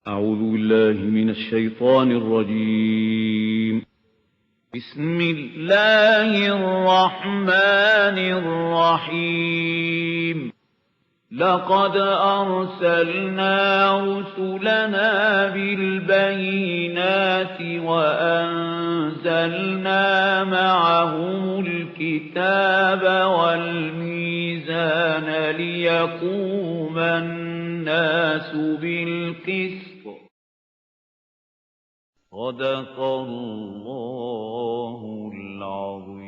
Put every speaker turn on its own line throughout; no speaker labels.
أعوذ بالله من الشيطان الرجيم. بسم الله الرحمن الرحيم. لقد أرسلنا رسلنا بالبينات وأنزلنا معهم الكتاب والميزان ليقوم الناس بالقسط. صدق الله العظيم.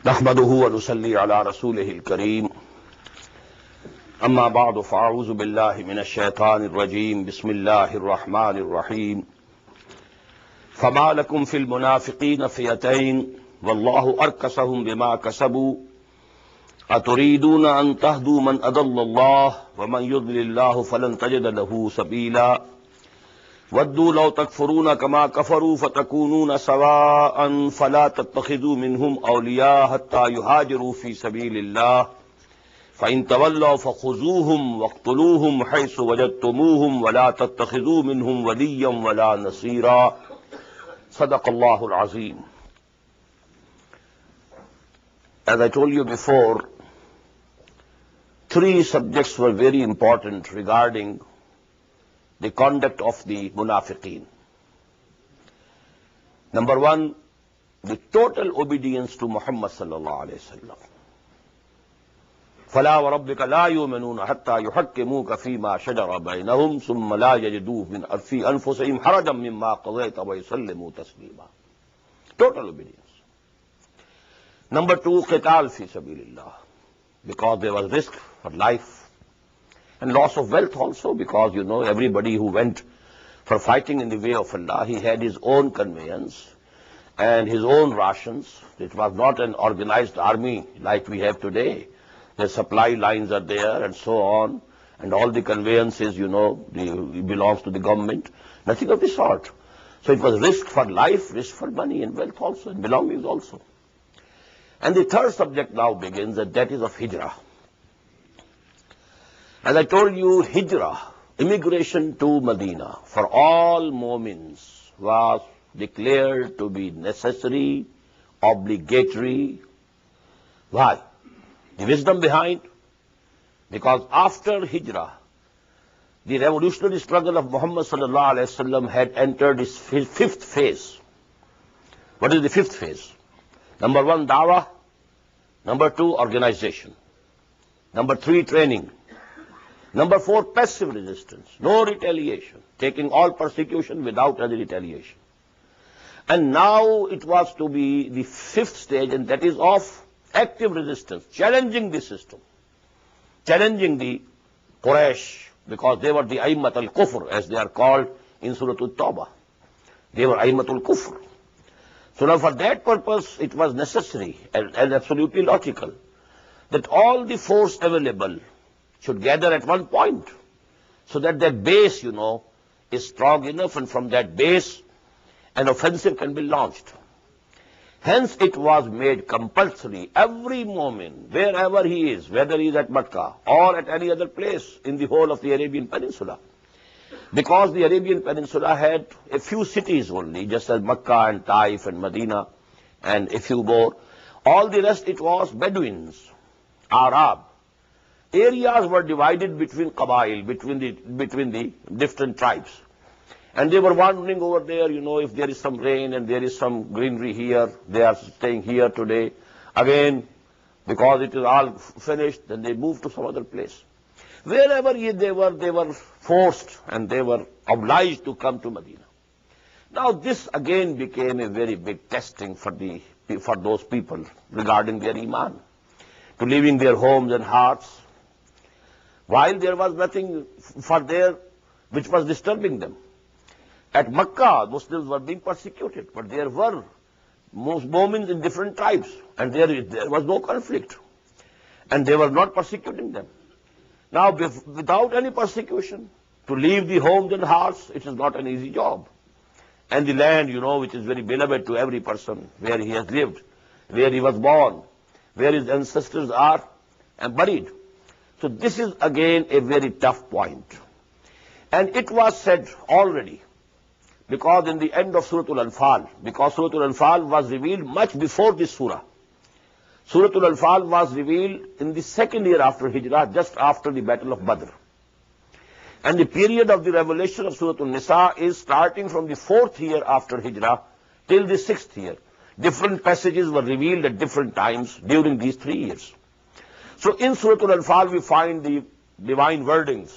نحمده ونصلي على رسوله الكريم. أما بعد فأعوذ بالله من الشيطان الرجيم. بسم الله الرحمن الرحيم. فما لكم في المنافقين فئتين والله أركسهم بما كسبوا أتريدون أن تهدوا من أضل الله ومن يضلل الله فلن تجد له سبيلا ودوا لو تكفرون كما كفروا فتكونون سواء فلا تتخذوا منهم أولياء حتى يهاجروا في سبيل الله فإن تولوا فخذوهم واقتلوهم حيث وجدتموهم ولا تتخذوا منهم وليا ولا نصيرا. صدق الله العظيم. As I told you before, three subjects were very important regarding the conduct of the munafiqeen. Number one, the total obedience to Muhammad sallallahu alayhi wa sallam. فَلَا وَرَبِّكَ لَا يُؤْمِنُونَ حَتَّى يُحَكِّمُوكَ فِي مَا شَجَرَ بَيْنَهُمْ ثُمَّ لَا يَجِدُوا فِي أَنفُسِهِمْ حَرَجًا مِّمَّا قَضَيْتَ وَيُسَلِّمُوا تَسْلِيمًا. Total obedience. Number two, qital fi sabilillah, because there was risk for life and loss of wealth also, because you know everybody who went for fighting in the way of Allah, he had his own conveyance and his own rations. It was not an organized army like we have today. The supply lines are there and so on, and all the conveyances, you know, it belongs to the government. Nothing of the sort. So it was risk for life, risk for money and wealth also, and belongings also. And the third subject now begins, and that is of hijrah. As I told you, hijrah, immigration to Medina, for all Mu'mins was declared to be necessary, obligatory. Why? The wisdom behind? Because after hijrah, the revolutionary struggle of Muhammad sallallahu alaihi wasallam had entered his fifth phase. What is the fifth phase? Number one, dawah. Number two, organization. Number three, training. Number four, passive resistance. No retaliation. Taking all persecution without any retaliation. And now it was to be the fifth stage, and that is of active resistance, challenging the system, challenging the Quraysh, because they were the Aymat al-Kufr, as they are called in Surah At-Tawbah. They were Aymat al-Kufr. So now for that purpose, it was necessary and absolutely logical that all the force available should gather at one point, so that that base, you know, is strong enough, and from that base, an offensive can be launched. Hence, it was made compulsory, every moment, wherever he is, whether he is at Makkah or at any other place in the whole of the Arabian Peninsula. Because the Arabian Peninsula had a few cities only, just as Makkah and Taif and Medina and a few more. All the rest, it was Bedouins, Arab. Areas were divided between Qabail, between the different tribes. And they were wandering over there, you know, if there is some rain and there is some greenery here, they are staying here today. Again, because it is all finished, then they move to some other place. Wherever they were forced and they were obliged to come to Medina. Now this again became a very big testing for those people regarding their iman, to leaving their homes and hearts, while there was nothing for there which was disturbing them. At Makkah, Muslims were being persecuted, but there were most Mu'mins in different tribes, and there was no conflict, and they were not persecuting them. Now, without any persecution, to leave the homes and hearts, it is not an easy job. And the land, you know, which is very beloved to every person where he has lived, where he was born, where his ancestors are and buried. So this is again a very tough point. And it was said already, because in the end of Surah Al-Anfal, because Surah Al-Anfal was revealed much before this surah. Surah Al-Anfal was revealed in the second year after Hijrah, just after the Battle of Badr. And the period of the revelation of Surah Al-Nisa is starting from the 4th year after Hijrah till the 6th year. Different passages were revealed at different times during these 3 years. So in Surah Al-Anfal we find the divine wordings.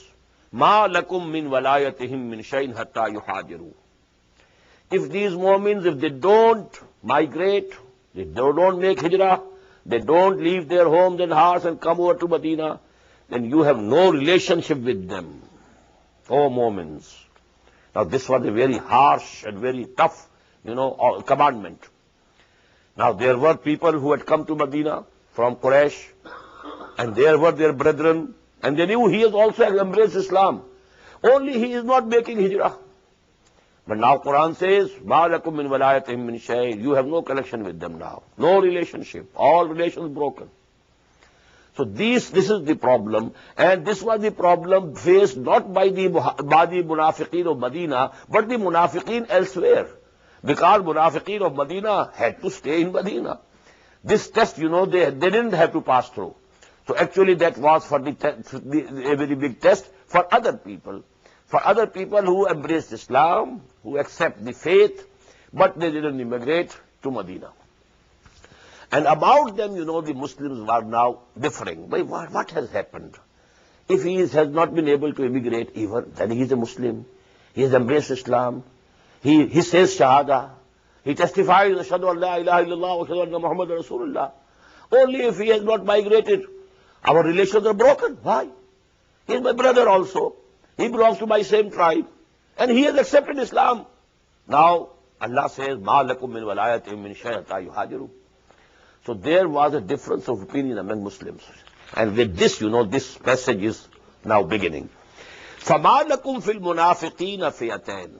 مَا لَكُمْ مِنْ وَلَايَتِهِمْ مِنْ شَيْءٍ حَتَّى يُحَاجِرُوا. If these Mu'mins, if they don't migrate, they don't make hijrah, they don't leave their homes and hearts and come over to Medina, then you have no relationship with them. O Mu'mins. Now this was a very harsh and very tough, commandment. Now there were people who had come to Medina from Quraysh, and there were their brethren, and they knew he has also embraced Islam. Only he is not making hijrah. But now Quran says, مَا لَكُمْ مِنْ وَلَايَتِهِمْ مِنْ شَيْءٍ. You have no connection with them now. No relationship. All relations broken. So this is the problem, and this was the problem faced not by the munafiqeen of Medina, but the munafiqeen elsewhere. Because munafiqeen of Medina had to stay in Medina. This test, they didn't have to pass through. So actually that was for a very big test for other people. For other people who embraced Islam, who accept the faith, but they didn't immigrate to Medina. And about them, the Muslims were now differing. But what has happened? If he has not been able to immigrate even, then he is a Muslim. He has embraced Islam. He says Shahada. He testifies, Ashhadu an la ilaha illallah wa ashhadu anna Muhammadan Rasulullah. Only if he has not migrated, our relations are broken. Why? He is my brother also. He belongs to my same tribe. And he has accepted Islam. Now, Allah says, مَا لَكُمْ مِنْ وَلَايَتِهِمْ مِنْ شَيْءٍ حَتَّى يُحَاجِرُوا. So there was a difference of opinion among Muslims. And with this, this passage is now beginning. فَمَا لَكُمْ فِي الْمُنَافِقِينَ فِيَتَيْنِ.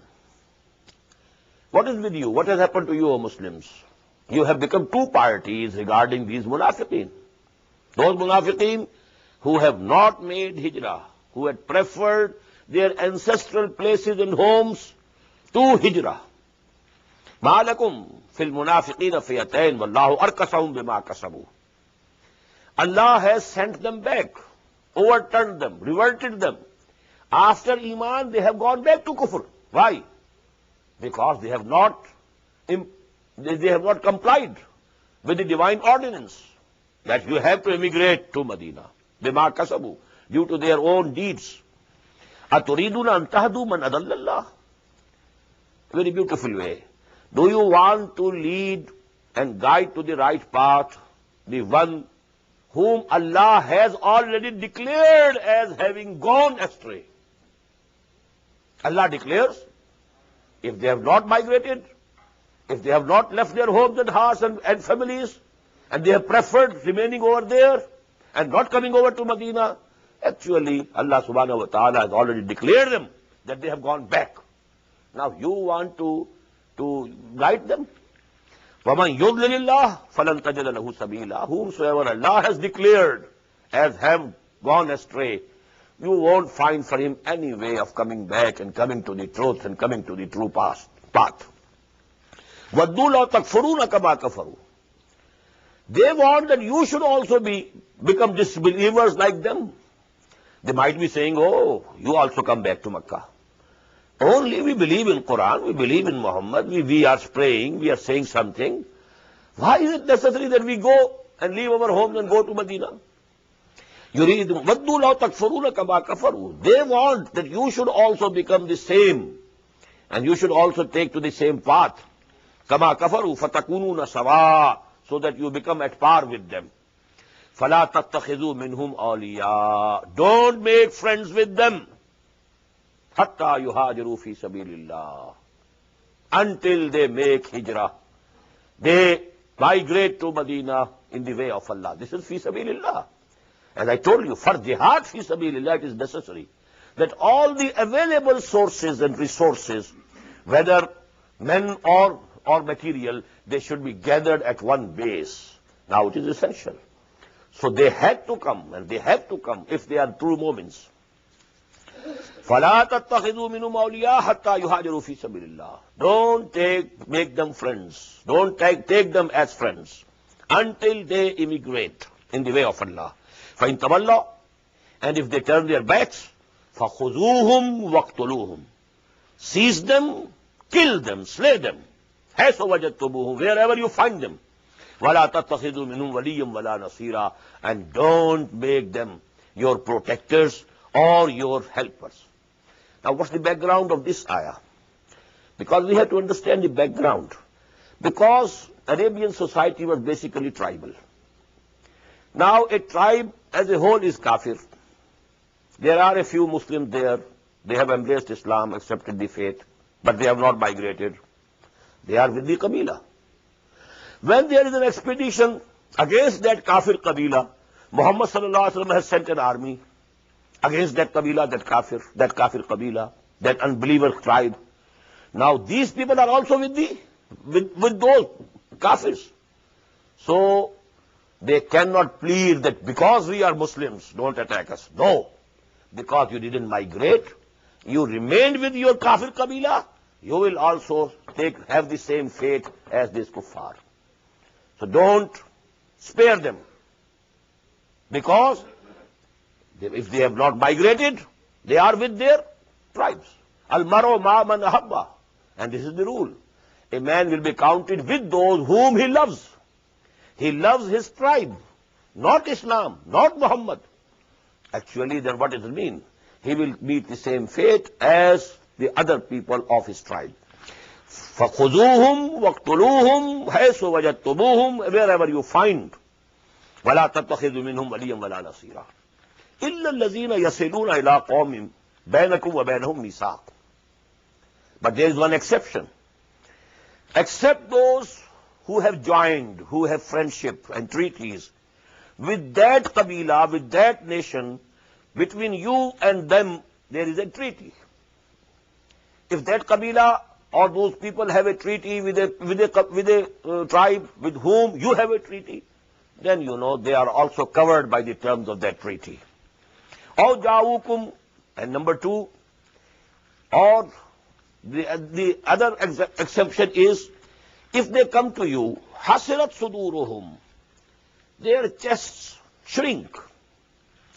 What is with you? What has happened to you, O Muslims? You have become two parties regarding these munafiqeen. Those munafiqeen who have not made hijrah, who had preferred their ancestral places and homes to hijrah. مَا لَكُمْ فِي الْمُنَافِقِينَ فِيَتَيْنِ وَاللَّهُ أَرْكَسَهُمْ بِمَا كَسَبُوا. Allah has sent them back, overturned them, reverted them. After Iman, they have gone back to kufr. Why? Because they have not complied with the divine ordinance that you have to emigrate to Medina. بِمَا كَسَبُوا. Due to their own deeds. أَتُرِيدُونَ أَن تَهْدُوا مَنْ أَضَلَّ اللَّهُ. Very beautiful way. Do you want to lead and guide to the right path the one whom Allah has already declared as having gone astray? Allah declares, if they have not migrated, if they have not left their homes and hearts and families, and they have preferred remaining over there and not coming over to Medina, actually Allah subhanahu wa ta'ala has already declared them that they have gone back. Now you want to guide them? وَمَنْ يُضْلِلِ اللَّهُ فَلَنْ تَجِدَ لَهُ سَبِيلًا. Whomsoever Allah has declared as have gone astray, you won't find for him any way of coming back and coming to the truth and coming to the true path. وَدُّوا لَوْ تَكْفُرُونَ كَمَا كَفَرُوا. They want that you should also become disbelievers like them. They might be saying, oh, you also come back to Makkah. Only we believe in Quran, we believe in Muhammad, we are praying, we are saying something. Why is it necessary that we go and leave our homes and go to Medina? وَدُّوا لَوْ تَكْفُرُونَ كَمَا كَفَرُوا. They want that you should also become the same, and you should also take to the same path. كَمَا كَفَرُوا فَتَكُونُونَ سَوَاءً. So that you become at par with them. فَلَا تَتَّخِذُوا مِنْهُمْ أَوْلِيَاءَ. Don't make friends with them. حَتَّى يُهَاجِرُوا فِي سَبِيلِ اللَّهِ. Until they make hijrah. They migrate to Medina in the way of Allah. This is fi sabilillah. As I told you, for jihad fi sabilillah it is necessary that all the available sources and resources, whether men or or material, they should be gathered at one base. Now it is essential. So they had to come, and they have to come if they are true mu'mins. فَلَا تَتَّخِذُوا مِنْهُمْ أَوْلِيَاءَ حَتَّى يُهَاجِرُوا فِي سَبِيلِ اللَّهِ. Don't make them friends. Don't take them as friends until they immigrate in the way of Allah. فَإِن تَوَلَّوْا, and if they turn their backs, فَخُذُوهُمْ وَاقْتُلُوهُمْ. Seize them, kill them, slay them. حَيْثُ وَجَدتُّمُوهُمْ, wherever you find them. وَلَا تَتَّخِذُوا مِنْهُمْ وَلِيًّا وَلَا نَصِيرًا, and don't make them your protectors or your helpers. Now what's the background of this ayah? Because we have to understand the background. Because Arabian society was basically tribal. Now a tribe as a whole is kafir. There are a few Muslims there. They have embraced Islam, accepted the faith, but they have not migrated. They are with the Qabila. When there is an expedition against that kafir Qabila, Muhammad sallallahu alaihi wasallam has sent an army against that Qabila, that kafir Qabila, that unbeliever tribe. Now these people are also with those kafirs. So they cannot plead that because we are Muslims, don't attack us. No. Because you didn't migrate, you remained with your kafir Qabila, you will also have the same fate as this kuffar. So don't spare them. Because if they have not migrated, they are with their tribes. Al-maru ma man ahabba. And this is the rule. A man will be counted with those whom he loves. He loves his tribe, not Islam, not Muhammad. Actually, then what does it mean? He will meet the same fate as the other people of his tribe. فَخُذُوهُمْ وَاقْتُلُوهُمْ حَيْثُ وَجَدتُّمُوهُمْ, wherever you find. وَلَا تَتَّخِذُوا مِنْهُمْ وَلِيًّا وَلَا نَصِيرًا إِلَّا الَّذِينَ يَصِلُونَ إِلَىٰ قَوْمٍ بَيْنَكُمْ وَبَيْنَهُمْ مِيثَاقٌ. But there is one exception. Except those who have joined, who have friendship and treaties with that Qabila, with that nation, between you and them there is a treaty. If that Qabila or those people have a treaty with a tribe with whom you have a treaty, then you know they are also covered by the terms of that treaty. Or ja'ukum, and number two, or the other exception is, if they come to you, hasirat suduruhum, their chests shrink,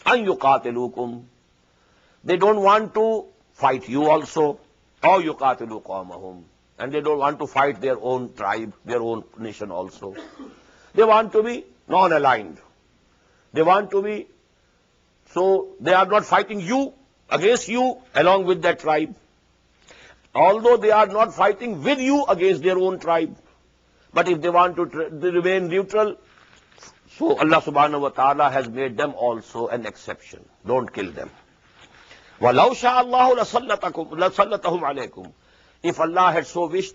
an yuqatilukum, they don't want to fight you also, or yuqatilu qawmahum, and they don't want to fight their own tribe, their own nation also. They want to be non-aligned. They want to be, so they are not fighting you, against you, along with that tribe. Although they are not fighting with you against their own tribe. But if they want to remain neutral, so Allah subhanahu wa ta'ala has made them also an exception. Don't kill them. وَلَوْ شَاءَ اللَّهُ لَسَلَّطَهُمْ عَلَيْكُمْ. If Allah had so wished,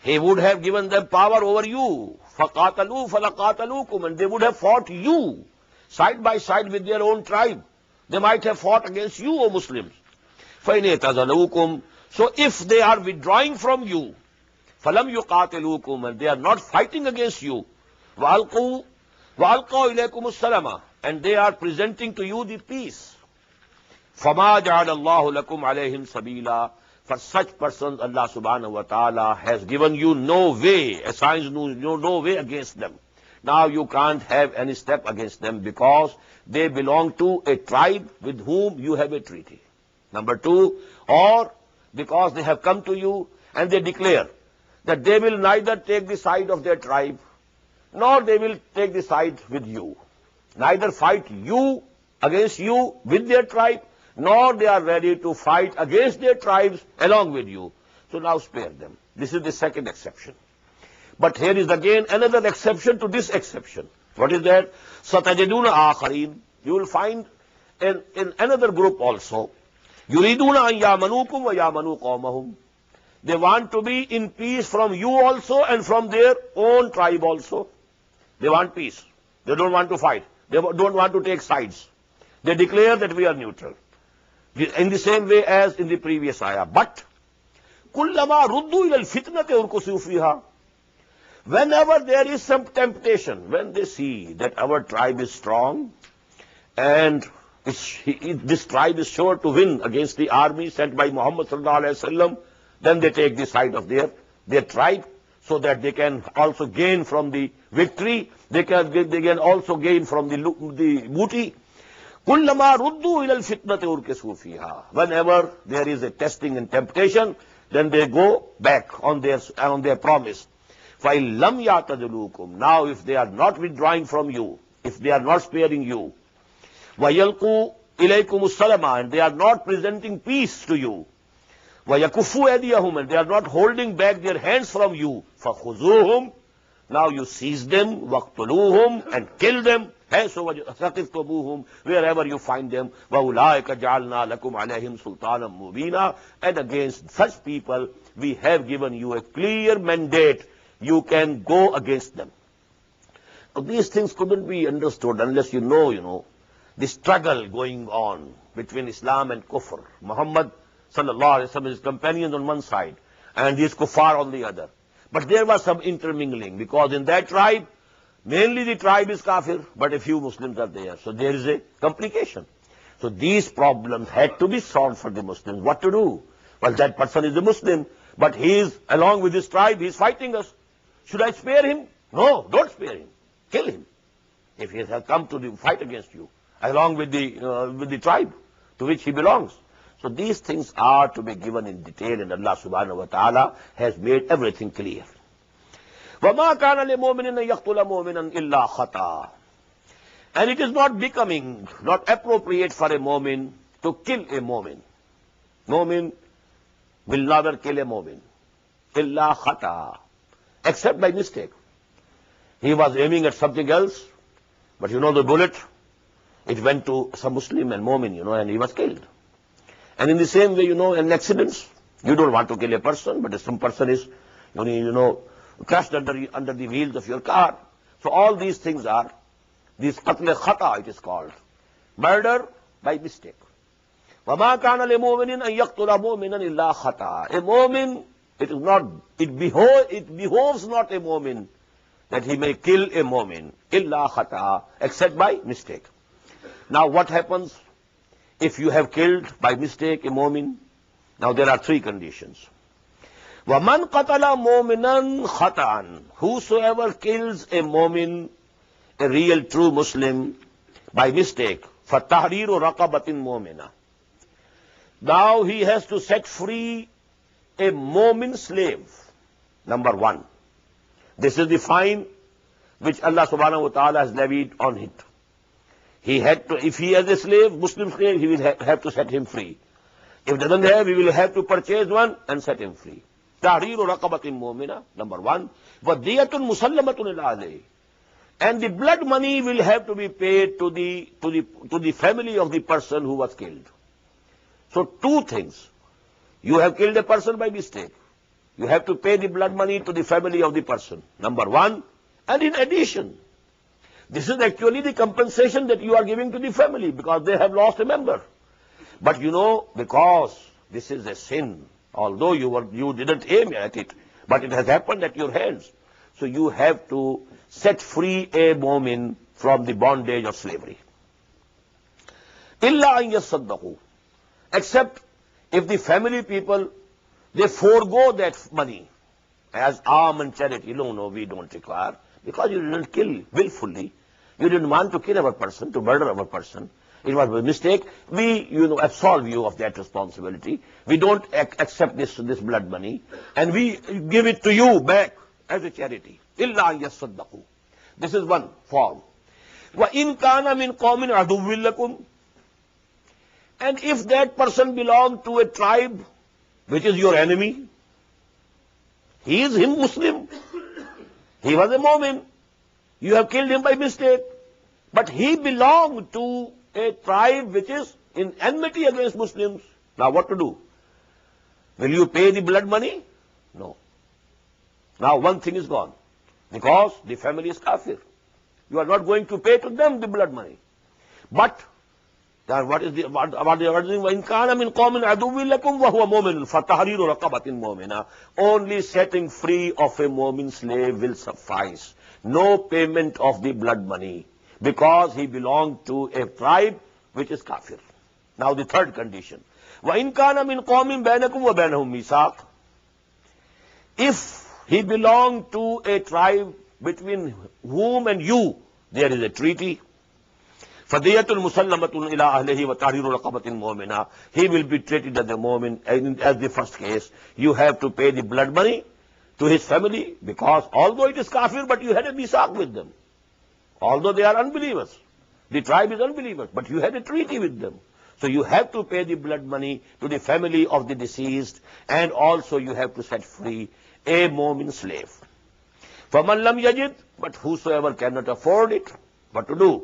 He would have given them power over you. فَقَاتَلُوا فَلَقَاتَلُوكُمْ, and they would have fought you side by side with their own tribe. They might have fought against you, O Muslims. فَإِنْ يَتَزَلُوكُمْ, so if they are withdrawing from you, فَلَمْ يُقَاتِلُوكُمْ, and they are not fighting against you, وَأَلْقَوْا إِلَيْكُمُ السَّلَامَ, and they are presenting to you the peace. فَمَا جَعَلَ اللَّهُ لَكُمْ عَلَيْهِمْ سَبِيلًا, for such persons Allah subhanahu wa ta'ala has given you no way, assigns no way against them. Now you can't have any step against them because they belong to a tribe with whom you have a treaty. Number two, or because they have come to you and they declare that they will neither take the side of their tribe, nor they will take the side with you. Neither fight you against you with their tribe, nor they are ready to fight against their tribes along with you. So now spare them. This is the second exception. But here is again another exception to this exception. What is that? سَتَجِدُونَ آخَرِينَ, you will find in another group also. يُرِيدُونَ أَن يَأْمَنُوكُمْ وَيَأْمَنُوا قَوْمَهُمْ, they want to be in peace from you also and from their own tribe also. They want peace. They don't want to fight. They don't want to take sides. They declare that we are neutral. In the same way as in the previous ayah. But كُلَّمَا رُدُّوا إِلَى الْفِتْنَةِ أُرْكُسُوا فِيهَا, Whenever there is some temptation, when they see that our tribe is strong and this tribe is sure to win against the army sent by Muhammad sallallahu alaihi wasallam, then they take the side of their tribe, so that they can also gain from the victory. They can also gain from the booty. كُلَّمَا رُدُّوا إِلَى الْفِتْنَةِ أُرْكِسُوا فِيهَا. Whenever there is a testing and temptation, then they go back on their promise. فَإِن لَمْ يَعْتَدِلُوكُمْ. Now if they are not withdrawing from you, if they are not sparing you, وَيَلْقُوا إِلَيْكُمُ السَّلَمَ, and they are not presenting peace to you, وَيَكُفُّوا أَيْدِيَهُمْ, and they are not holding back their hands from you, فَخُذُوهُمْ, now you seize them, وَاقْتُلُوهُمْ, and kill them, ثَقِفْتُمُوهُمْ, wherever you find them, وَأُولَٰئِكَ جَعَلْنَا لَكُمْ عَلَيْهِمْ سُلْطَانًا مُبِينًا, and against such people we have given you a clear mandate. You can go against them. So these things couldn't be understood unless you know the struggle going on between Islam and Kufr. Muhammad sallallahu alaihi wasallam, his companions on one side, and his kuffar on the other. But there was some intermingling, because in that tribe, mainly the tribe is kafir, but a few Muslims are there. So there is a complication. So these problems had to be solved for the Muslims. What to do? Well, that person is a Muslim, but he is, along with his tribe, he is fighting us. Should I spare him? No, don't spare him. Kill him. If he has come to the fight against you, along with the tribe to which he belongs. So these things are to be given in detail, and Allah subhanahu wa ta'ala has made everything clear. وَمَا كَانَ لِمُؤْمِنٍ أَن يَقْتُلَ مُؤْمِنًا إِلَّا خَطَأً. And it is not appropriate for a mu'min to kill a mu'min. Mu'min will never kill a mu'min. إِلَّا خَطَأً. Except by mistake. He was aiming at something else, but the bullet, it went to some Muslim and mu'min, and he was killed. And in the same way, in accidents, you don't want to kill a person, but some person is, crushed under the wheels of your car. So all these things are, this qatl khata it is called, murder by mistake. وَمَا كَانَ لِمُؤْمِنٍ أَن يَقْتُلَ مُؤْمِنًا إِلَّا خَطَأً. A mu'min, it behoves not a mu'min that he may kill a mu'min, إِلَّا خَطَأً, except by mistake. Now what happens if you have killed by mistake a mu'min? Now there are three conditions. وَمَنْ قَتَلَ مُؤْمِنًا خَطَأً. Whosoever kills a mu'min, a real true Muslim, by mistake, فَتَحْرِيرُ رَقَبَةٍ مُؤْمِنَةٍ. Now he has to set free a mu'min slave. Number one. This is the fine which Allah subhanahu wa ta'ala has levied on it. He had to, if he has a slave, Muslim slave, he will have to set him free. If doesn't have, he will have to purchase one and set him free. Tahriru raqabatin mu'mina, number one. Wadiyatun musallamatun ila alayhi. And the blood money will have to be paid to the family of the person who was killed. So two things. You have killed a person by mistake. You have to pay the blood money to the family of the person. Number one. And in addition, this is actually the compensation that you are giving to the family because they have lost a member. But because this is a sin, although you didn't aim at it, but it has happened at your hands. So you have to set free a mu'min from the bondage of slavery. Illa an yasaddaqu. Except if the family people, they forego that money as alms and charity. No, we don't require. Because you didn't kill willfully. You didn't want to kill our person, to murder our person. It was a mistake. We, absolve you of that responsibility. We don't accept this blood money. And we give it to you back as a charity. Illa an yasaddaqu. This is one form. Wa in kana min qawmin aduwwin lakum. And if that person belonged to a tribe which is your enemy, he is Muslim. He was a mu'min. You have killed him by mistake. But he belonged to a tribe which is in enmity against Muslims. Now what to do? Will you pay the blood money? No. Now one thing is gone. Because the family is kafir. You are not going to pay to them the blood money. But Now what is the وَإِنْ كَانَ مِنْ قَوْمٍ عَدُوٍّ لَكُمْ وَهُوَ مُؤْمِنٌ فَتَحْرِيرُ رَقَبَةٍ مُؤْمِنَةٍ. Only setting free of a mu'min slave will suffice. No payment of the blood money, because he belonged to a tribe which is kafir. Now the third condition. وَإِنْ كَانَ مِنْ قَوْمٍ بَيْنَكُمْ وَبَيْنَهُمْ مِيثَاقٌ. If he belonged to a tribe between whom and you there is a treaty, فَدِيَةٌ مُسَلَّمَةٌ إِلَىٰ أَهْلِهِ وَتَحْرِيرُ رَقَبَةٍ مُؤْمِنَةٍ. He will be treated as a mu'min as the first case. You have to pay the blood money to his family, because although it is kafir, but you had a misaq with them. Although they are unbelievers, the tribe is unbelievers, but you had a treaty with them. So you have to pay the blood money to the family of the deceased, and also you have to set free a mu'min slave. فَمَنْ لَمْ يَجِدْ. But whosoever cannot afford it, what to do?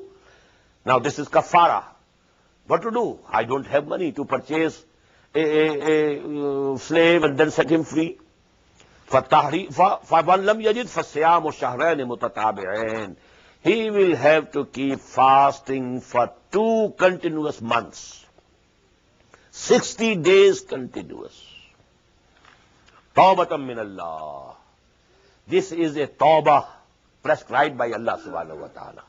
Now this is kafara. What to do? I don't have money to purchase a slave and then set him free. فَمَنْ لَمْ يَجِدْ فَالصِّيَامُ شَهْرَيْنِ مُتَتَابِعَيْنِ. He will have to keep fasting for 2 continuous months. 60 days continuous. Tawbatan min Allah. This is a tawbah prescribed by Allah subhanahu wa ta'ala.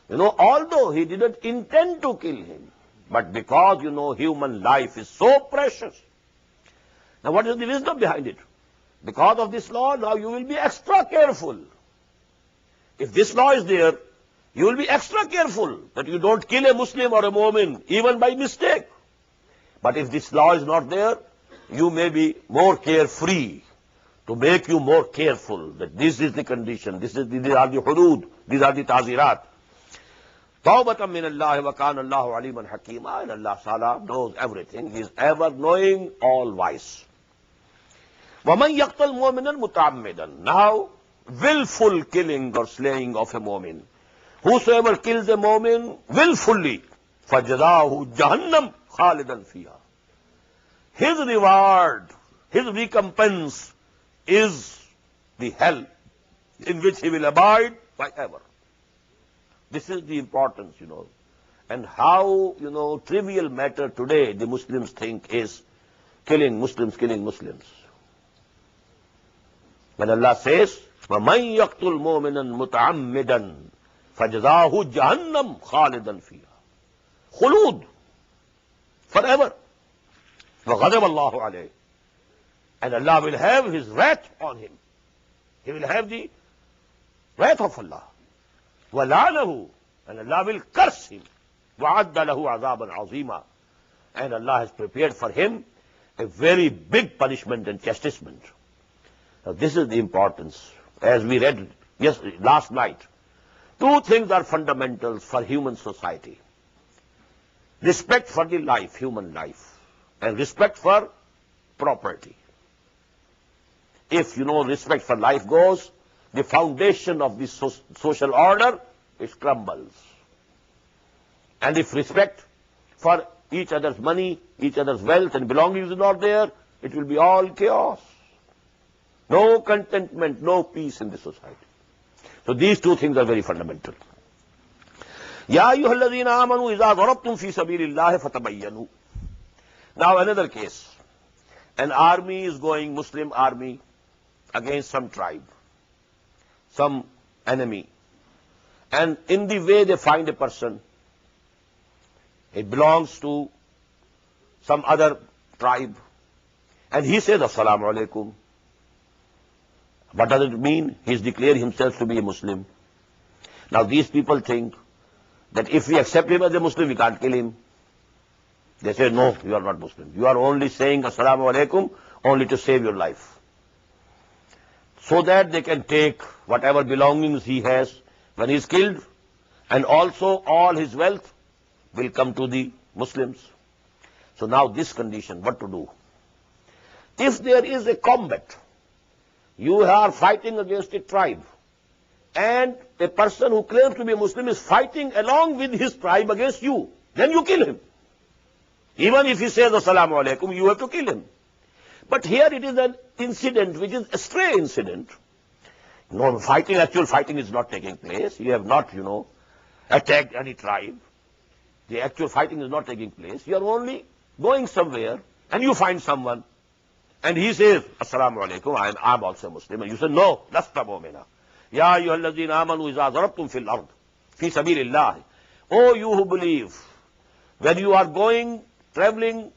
Although he didn't intend to kill him, but because, human life is so precious. Now what is the wisdom behind it? Because of this law, now you will be extra careful. If this law is there, you will be extra careful that you don't kill a Muslim or a mu'min, even by mistake. But if this law is not there, you may be more carefree, to make you more careful that this is the condition, these are the hudud, these are the tazirat. Tawbatan min Allah wa kana Allahu aliman hakima. And Allah Ta'ala knows everything. He is ever knowing, all wise. وَمَنْ يَقْتَلْ مُؤْمِنًا مُتَعَمِّدًا. Now, willful killing or slaying of a mu'min. Whosoever kills a mu'min willfully, فَجَزَاهُ جَهَنَّمْ خَالِدًا فِيهَا. His reward, his recompense is the hell in which he will abide forever. This is the importance, And how, trivial matter today the Muslims think is killing Muslims. When Allah says, وَمَنْ يَقْتُلْ مُؤْمِنًا مُتَعَمِّدًا فَجَزَاهُ جَهَنَّمْ خَالِدًا فِيهَا. Khulud. Forever. وَغَضَبَ اللَّهُ عَلَيْهِ. And Allah will have His wrath on him. He will have the wrath of Allah. وَلَعْنَهُ. And Allah will curse him. وَعَدَّ لَهُ عَذَابًا عَظِيمًا. And Allah has prepared for him a very big punishment and chastisement. Now this is the importance. As we read last night, 2 things are fundamentals for human society. Respect for the life, human life, and respect for property. If, respect for life goes, the foundation of the social order, it crumbles. And if respect for each other's money, each other's wealth and belongings is not there, it will be all chaos. No contentment, no peace in the society. So these 2 things are very fundamental. Ya ayyuhalladhina amanu idha darabtum fi sabilillahi fatabayyanu. Now another case. An army is going, Muslim army, against some tribe, some enemy. And in the way they find a person, it belongs to some other tribe, and he says, Assalamu alaikum. What does it mean? He is declaring himself to be a Muslim. Now these people think that if we accept him as a Muslim, we can't kill him. They say, no, you are not Muslim. You are only saying Assalamu alaikum only to save your life, so that they can take whatever belongings he has when he is killed, and also all his wealth will come to the Muslims. So now this condition, what to do? If there is a combat, you are fighting against a tribe, and a person who claims to be a Muslim is fighting along with his tribe against you, then you kill him. Even if he says Assalamu alaikum, you have to kill him. But here it is an incident which is a stray incident. No actual fighting is not taking place. You have not, attacked any tribe. The actual fighting is not taking place. You are only going somewhere and you find someone and he says, Assalamu alaikum, I'm also a Muslim. And you say, no, lasta mu'mina. Ya ayyuhalladhina amanu iza darabtum fil ard fi sabilillah. Oh, you who believe, when you are going, traveling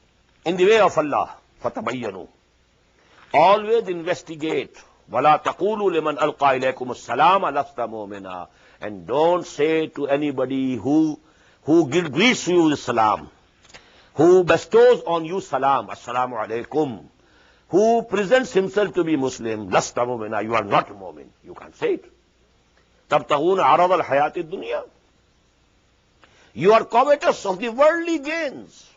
in the way of Allah, fatabayyanu. Always investigate. وَلَا تَقُولُوا لِمَنْ أَلْقَى إِلَيْكُمُ السَّلَامَ لَسْتَ مُؤْمِنًا. And don't say to anybody who greets you with salam, who bestows on you salam, assalamu alaikum, who presents himself to be Muslim, لَسْتَ مُؤْمِنًا, you are not a mu'min. You can't say it. تَبْتَغُونَ عَرَضَ الْحَيَاةِ الدُّنْيَا. You are covetous of the worldly gains.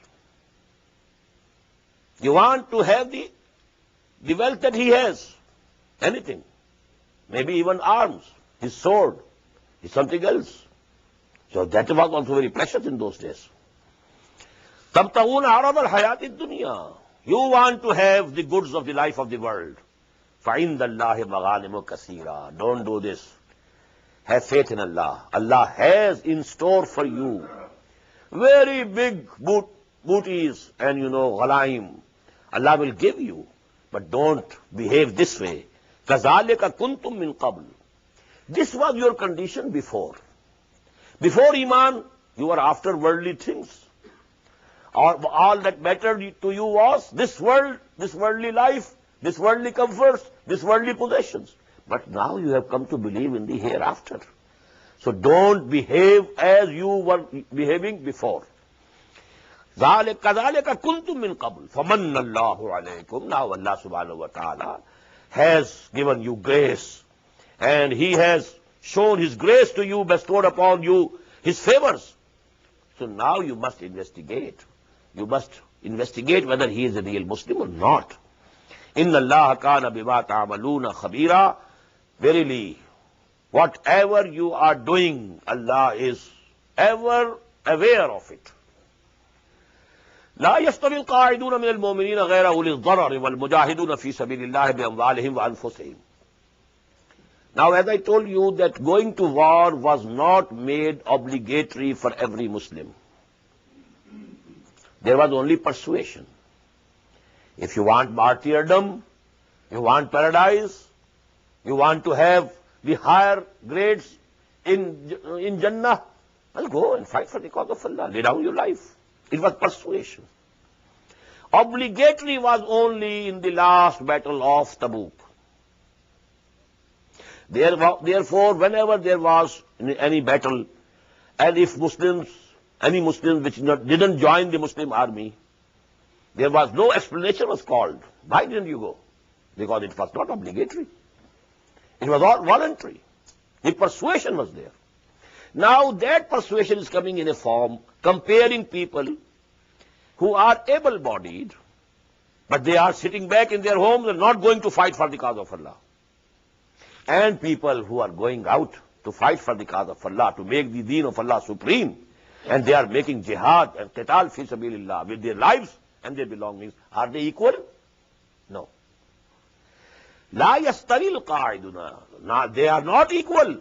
You want to have the wealth that he has. Anything. Maybe even arms, his sword, is something else. So that was also very precious in those days. تَبْتَغُونَ عَرَضَ الْحَيَاةِ الدُّنْيَا. You want to have the goods of the life of the world. فَعِنْدَ اللَّهِ مَغَانِمُ كَثِيرًا. Don't do this. Have faith in Allah. Allah has in store for you very big booties and ghalaim. Allah will give you. But don't behave this way. كَذَلِكَ كُنْتُم مِّن قَبْلِ. This was your condition before. Before Iman, you were after worldly things. All that mattered to you was this world, this worldly life, this worldly comforts, this worldly possessions. But now you have come to believe in the hereafter. So don't behave as you were behaving before. كَذَلِكَ كُنْتُم مِّن قَبْلِ فَمَنَّ اللَّهُ عَلَيْكُمْ. Now Allah subhanahu wa ta'ala has given you grace, and He has shown His grace to you, bestowed upon you His favors. So now you must investigate. You must investigate whether he is a real Muslim or not. إِنَّ اللَّهَ كَانَ بِمَا تَعْمَلُونَ خَبِيرًا. Verily, whatever you are doing, Allah is ever aware of it. لا يستوي القاعدون من المؤمنين غير أولي الضرر والمجاهدون في سبيل الله بأموالهم وأنفسهم. Now, as I told you that going to war was not made obligatory for every Muslim. There was only persuasion. If you want martyrdom, you want paradise, you want to have the higher grades in Jannah, well, go and fight for the cause of Allah. Lay down your life. It was persuasion. Obligatory was only in the last battle of Tabuk. Therefore, whenever there was any battle, and if any Muslims which didn't join the Muslim army, there was no explanation was called. Why didn't you go? Because it was not obligatory. It was all voluntary. The persuasion was there. Now that persuasion is coming in a form comparing people who are able-bodied, but they are sitting back in their homes and not going to fight for the cause of Allah. And people who are going out to fight for the cause of Allah, to make the deen of Allah supreme, and they are making jihad and qital fi sabilillah with their lives and their belongings. Are they equal? No. La yastaril qa'iduna. They are not equal.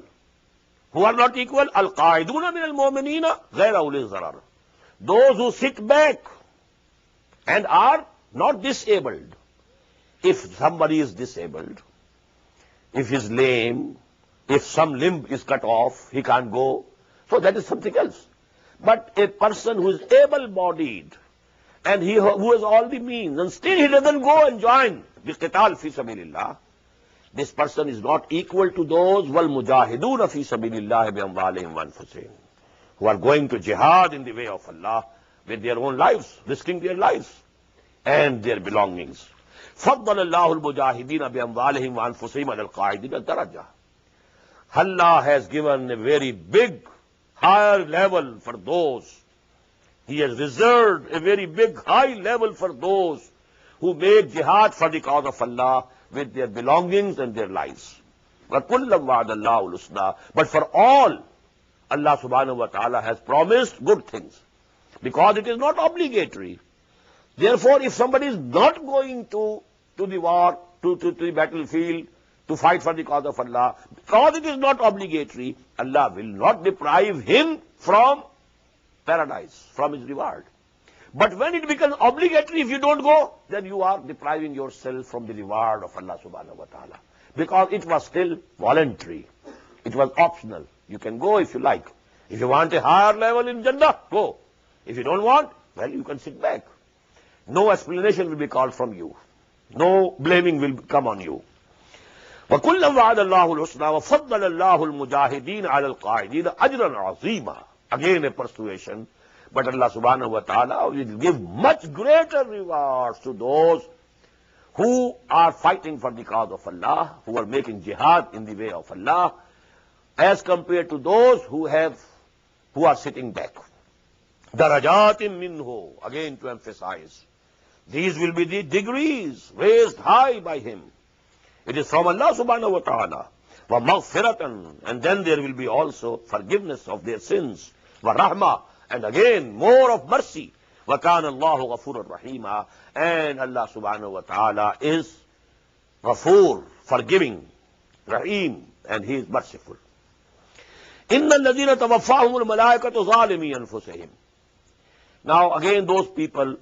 Who are not equal? Al-qa'iduna min al-mu'minina ghayra uli zarar. Those who sit back and are not disabled. If somebody is disabled, if he is lame, if some limb is cut off, he can't go, so that is something else. But a person who is able-bodied and who has all the means and still he doesn't go and join the qital fi sabilillah, this person is not equal to those wal-mujahiduna fi sabilillah bi amwalihim wa anfusihim, who are going to jihad in the way of Allah with their own lives, risking their lives and their belongings. فَضَّلَ اللَّهُ الْمُجَاهِدِينَ بِأَمْوَالِهِمْ وَأَنفُسِهِمْ عَلَى الْقَاعِدِينَ دَرَجَةً. Allah has given a very big, higher level for those. He has reserved a very big, high level for those who make jihad for the cause of Allah with their belongings and their lives. وَكُلًّا وَعَدَ اللَّهُ الْحُسْنَى. But for all, Allah subhanahu wa ta'ala has promised good things, because it is not obligatory. Therefore, if somebody is not going to the war, to the battlefield, to fight for the cause of Allah, because it is not obligatory, Allah will not deprive him from paradise, from his reward. But when it becomes obligatory, if you don't go, then you are depriving yourself from the reward of Allah subhanahu wa ta'ala. Because it was still voluntary. It was optional. You can go if you like. If you want a higher level in Jannah, go. If you don't want, well, you can sit back. No explanation will be called from you. No blaming will come on you. وَكُلًّا وَعَدَ اللَّهُ الْحُسْنَى وَفَضَّلَ اللَّهُ الْمُجَاهِدِينَ عَلَى الْقَاعِدِينَ أَجْرًا عَظِيمًا. Again a persuasion. But Allah subhanahu wa ta'ala will give much greater rewards to those who are fighting for the cause of Allah, who are making jihad in the way of Allah, as compared to those who are sitting back. Darajatim minhu, again to emphasize. These will be the degrees raised high by him. It is from Allah subhanahu wa ta'ala. Wa maghfiratan, and then there will be also forgiveness of their sins. Wa rahmah, and again more of mercy. Wa kana Allahu ghafurur rahima, and Allah subhanahu wa ta'ala is Ghafur, forgiving, Rahim, and he is merciful. Inna alladhina tawaffahumul malaikatu zalimi anfusihim. Now again those people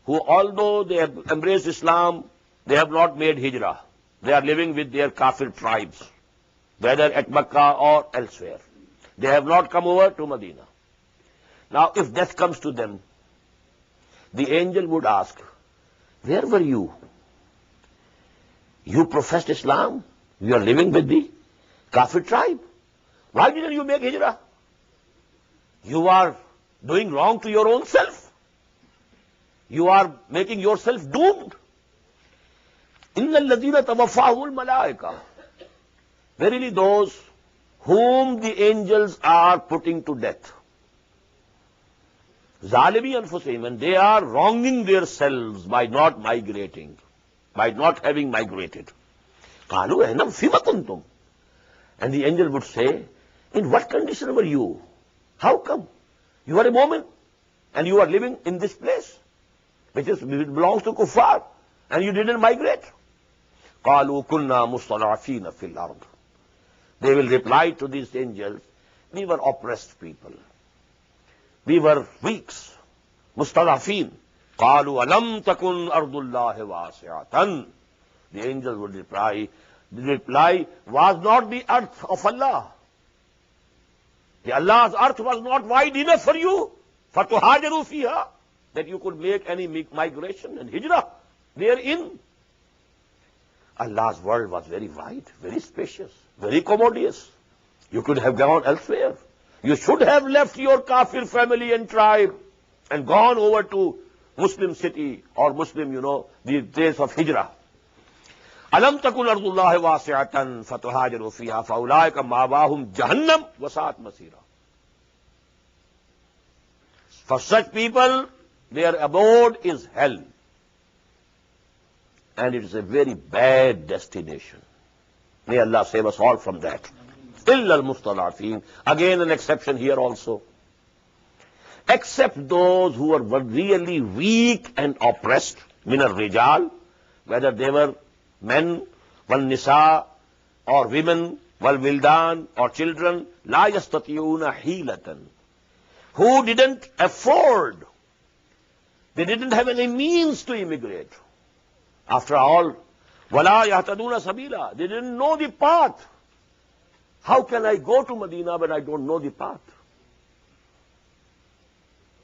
who, although they have embraced Islam, they have not made hijrah. They are living with their kafir tribes, whether at Makkah or elsewhere. They have not come over to Medina. Now if death comes to them, the angel would ask, where were you? You professed Islam. You are living with the kafir tribe. Why didn't you make hijrah? You are doing wrong to your own self. You are making yourself doomed. Inna alladhina tawaffahumul malaika. Verily those whom the angels are putting to death. Zalimi anfusihim, and they are wronging themselves by not migrating, by not having migrated. Qalu ainam fima kuntum. And the angel would say, in what condition were you? How come? You are a Mu'min and you are living in this place which belongs to kuffar, and you didn't migrate. Qalu kunna mustalafina fil ard. They will reply to these angels, we were oppressed people. We were weaks, mustalafin. Qalu alam takun ardullahi wasi'atan. The angel would reply, the reply was not the earth of Allah. The Allah's earth was not wide enough for you, fatuhajaru fiha, that you could make any migration and hijrah therein. Allah's world was very wide, very spacious, very commodious. You could have gone elsewhere. You should have left your kafir family and tribe and gone over to Muslim city or Muslim, the days of hijrah. Alam takun ardullahi wasi'atan fatuhajaru fiha faulaika ma'wahum jahannam wa sa'at masira. For such people, their abode is hell. And it is a very bad destination. May Allah save us all from that. Illa al-mustalafin. Again an exception here also. Except those who are really weak and oppressed, min ar-rijal, whether they were men, wal nisa, or women, wal wildan, or children, la yastatiyuna hilatan, who didn't afford, they didn't have any means to immigrate. After all, wala yahtaduna sabila, they didn't know the path. How can I go to Medina when I don't know the path?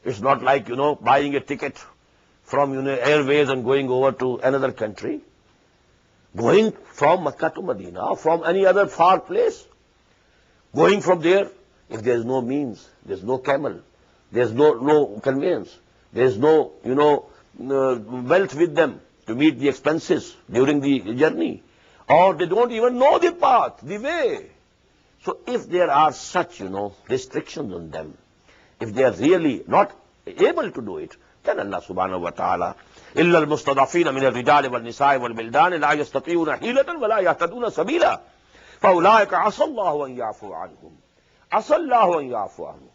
It's not like, buying a ticket from, airways and going over to another country. Going from Makkah to Medina, or from any other far place. Going from there, if there is no means, there is no camel, there is no conveyance, there is no, wealth with them to meet the expenses during the journey. Or they don't even know the path, the way. So if there are such, restrictions on them, if they are really not able to do it, then Allah subhanahu wa ta'ala, إِلَّا الْمُسْتَضَعْفِينَ مِنَ الرِّجَالِ وَالنِّسَاءِ وَالْوِلْدَانِ لَا يَسْتَطِيعُونَ حِيلَةً وَلَا يَهْتَدُونَ سَبِيلًا فَأُولَٰئِكَ عَسَى اللَّهُ أَن يَعْفُوَ عَنْهُمْ عَسَى اللَّهُ أَن يَعْفُوَ عَنْهُمْ.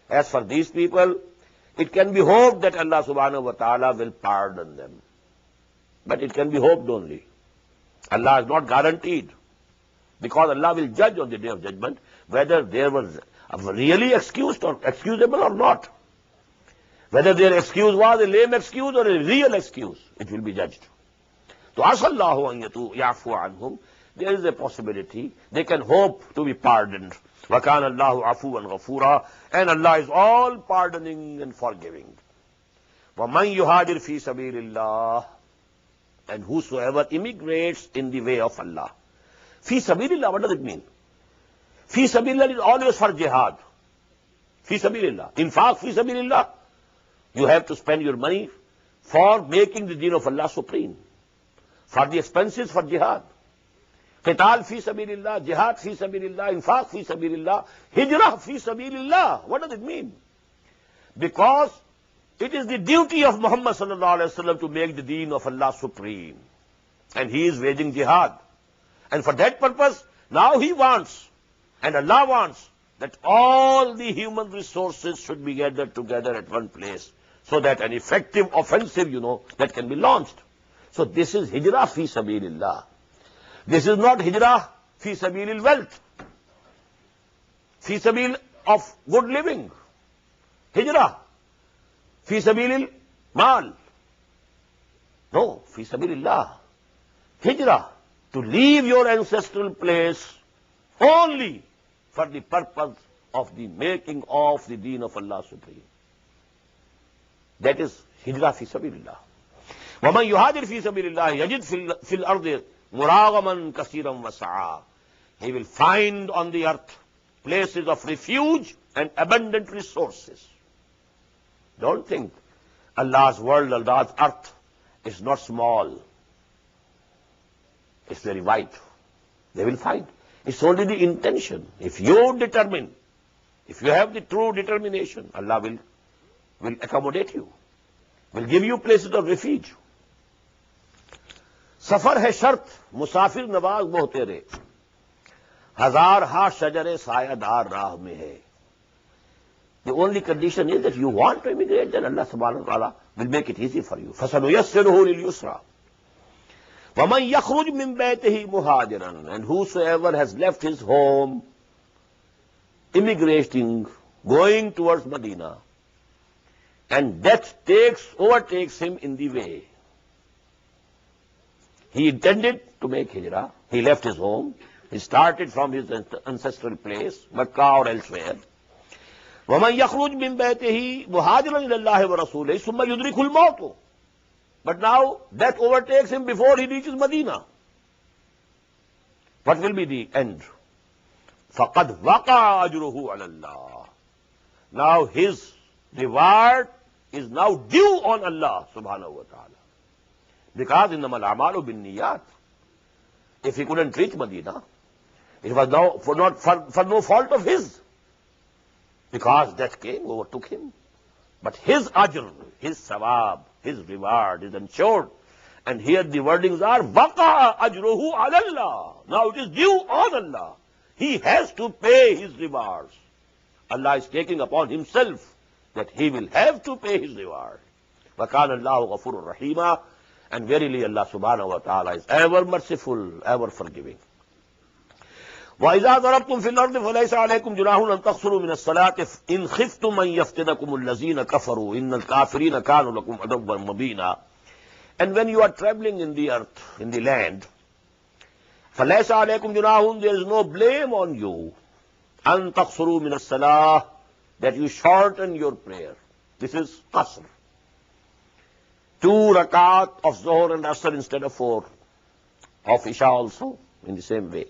As for these people, it can be hoped that Allah subhanahu wa ta'ala will pardon them. But it can be hoped only. Allah is not guaranteed. Because Allah will judge on the day of judgment whether there was really excusable or not. Whether their excuse was a lame excuse or a real excuse, it will be judged. So, asallahu an yafu anhum, there is a possibility they can hope to be pardoned. Wa kana Allahu afuwan ghafura, and Allah is all pardoning and forgiving. Wa man yuhadir fi sabilillah, and whosoever immigrates in the way of Allah. Fi sabilillah, what does it mean? Fi sabilillah is always for jihad. Fi sabilillah. Infaq fi sabilillah. You have to spend your money for making the deen of Allah supreme. For the expenses for jihad. Qital fi sabilillah, jihad fi sabilillah, infaq fi sabilillah, hijrah fi sabilillah. What does it mean? Because it is the duty of Muhammad sallallahu alaihi wasallam to make the deen of Allah supreme. And he is waging jihad. And for that purpose, now he wants, and Allah wants, that all the human resources should be gathered together at one place, so that an effective offensive, that can be launched. So this is hijrah fi sabilillah. This is not hijrah fi sabilil wealth, fi sabil of good living. Hijrah fi sabilil mal. No, fi sabilillah. Hijrah, to leave your ancestral place only for the purpose of the making of the deen of Allah supreme. That is hijrah fi sabilillah. وَمَنْ يُهَاجِرْ فِي سَبِيلِ اللَّهِ يَجِدْ فِي الْأَرْضِ مُرَاغَمًا كَثِيرًا وَسَعًا. He will find on the earth places of refuge and abundant resources. Don't think Allah's world, Allah's earth is not small. It's very wide. They will find. It's only the intention. If you determine, if you have the true determination, Allah will accommodate you, will give you places of refuge. सफर है शर्त मुसाफिर नवाज मोह तेरे, हजार हा शजरे सायादार राह में है. The only condition is that you want to immigrate, then Allah subhanahu wa ta'ala will make it easy for you. فَسَنُيَسِّرُهُ لِلْيُسْرَى. وَمَنْ يَخْرُجْ مِنْ بَيْتِهِ مُهَاجِرًا, and whosoever has left his home, immigrating, going towards Medina, and death overtakes him in the way. He intended to make hijrah. He left his home. He started from his ancestral place, Makkah or elsewhere. وَمَنْ يَخْرُجْ مِنْ بَيْتِهِ مُهَاجِرًا إِلَى اللَّهِ وَرَسُولِهِ ثُمَّ يُدْرِكُهُ الْمَوْتُ. But now death overtakes him before he reaches Medina. What will be the end? فَقَدْ وَقَعَ أَجْرُهُ عَلَى اللَّهِ. Now his reward is now due on Allah subhanahu wa ta'ala. Because إِنَّمَا الْأَعْمَالُ بِالنِّيَّاتِ. If he couldn't reach Medina, it was now for no fault of his. Because death came, overtook him. But his ajr, his sawab, his reward is ensured. And here the wordings are, وَقَعَ أَجْرُهُ عَلَى اللَّهِ. Now it is due on Allah. He has to pay his rewards. Allah is taking upon himself that he will have to pay his reward. وَكَانَ اللَّهُ غَفُورٌ رَحِيمًا. And verily Allah subhanahu wa ta'ala is ever merciful, ever forgiving. وَإِذَا ضَرَبْتُمْ فِي الْأَرْضِ فَلَيْسَ عَلَيْكُمْ جُنَاحٌ أَن تَقْصُرُوا مِنَ الصَّلَاةِ إِنْ خِفْتُمْ أَن يَفْتِنَكُمُ الَّذِينَ كَفَرُوا إِنَّ الْكَافِرِينَ كَانُوا لَكُمْ عَدُوًّا مُبِينًا. And when you are traveling in the earth, in the land, فَلَيْسَ عَلَيْكُمْ جُنَاحٌ, there is no blame on you, أَن تَقْصُرُوا مِنَ الصَّلَاةِ, that you shorten your prayer. This is qasr. 2 rakat of Zohar and Asr instead of 4. Of Isha also, in the same way.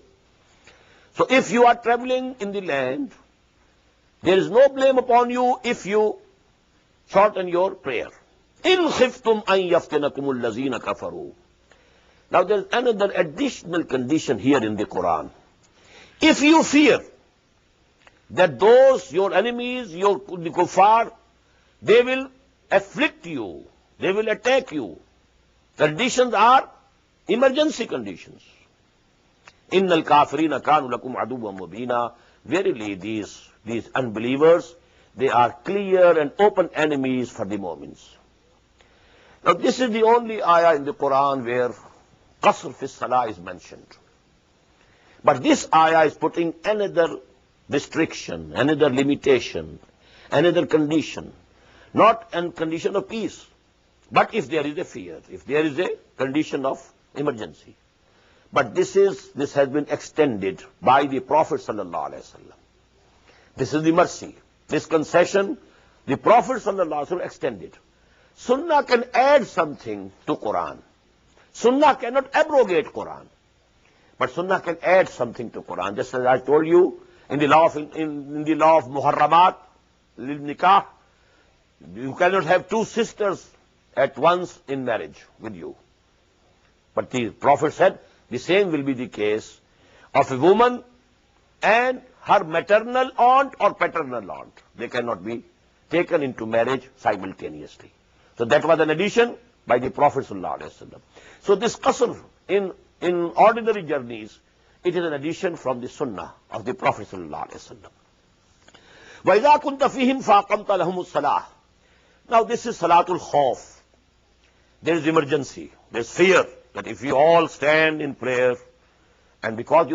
So if you are traveling in the land, there is no blame upon you if you shorten your prayer. إِنْ خِفْتُمْ أَنْ يَفْتِنَكُمُ الَّذِينَ كَفَرُوا. Now there is another additional condition here in the Quran. If you fear that those, your enemies, the kuffar, they will afflict you, they will attack you. Conditions are emergency conditions. إِنَّ الْكَافِرِينَ كَانُوا لَكُمْ عَدُوًّا مُبِينًا. Verily these unbelievers, they are clear and open enemies for the mu'mins. Now this is the only ayah in the Quran where qasr fi salah is mentioned. But this ayah is putting another restriction, another limitation, another condition. Not a condition of peace, but if there is a fear, if there is a condition of emergency. But this has been extended by the Prophet sallallahu alaihi wasallam. This is the mercy. This concession, the Prophet sallallahu alaihi wasallam extended. Sunnah can add something to Quran. Sunnah cannot abrogate Quran. But Sunnah can add something to Quran. Just as I told you, in the law of Muharramat, Nikah, you cannot have two sisters at once in marriage with you. But the Prophet said, the same will be the case of a woman and her maternal aunt or paternal aunt. They cannot be taken into marriage simultaneously. So that was an addition by the Prophet sallallahu alaihi wasallam. So this qasr in ordinary journeys, it is an addition from the sunnah of the Prophet sallallahu alaihi wasallam. وَإِذَا كُنْتَ فِيهِمْ فَأَقَمْتَ لَهُمُ الصَّلَاةَ. Now this is Salatul Khawf. There is emergency, there is fear that if we all stand in prayer, and because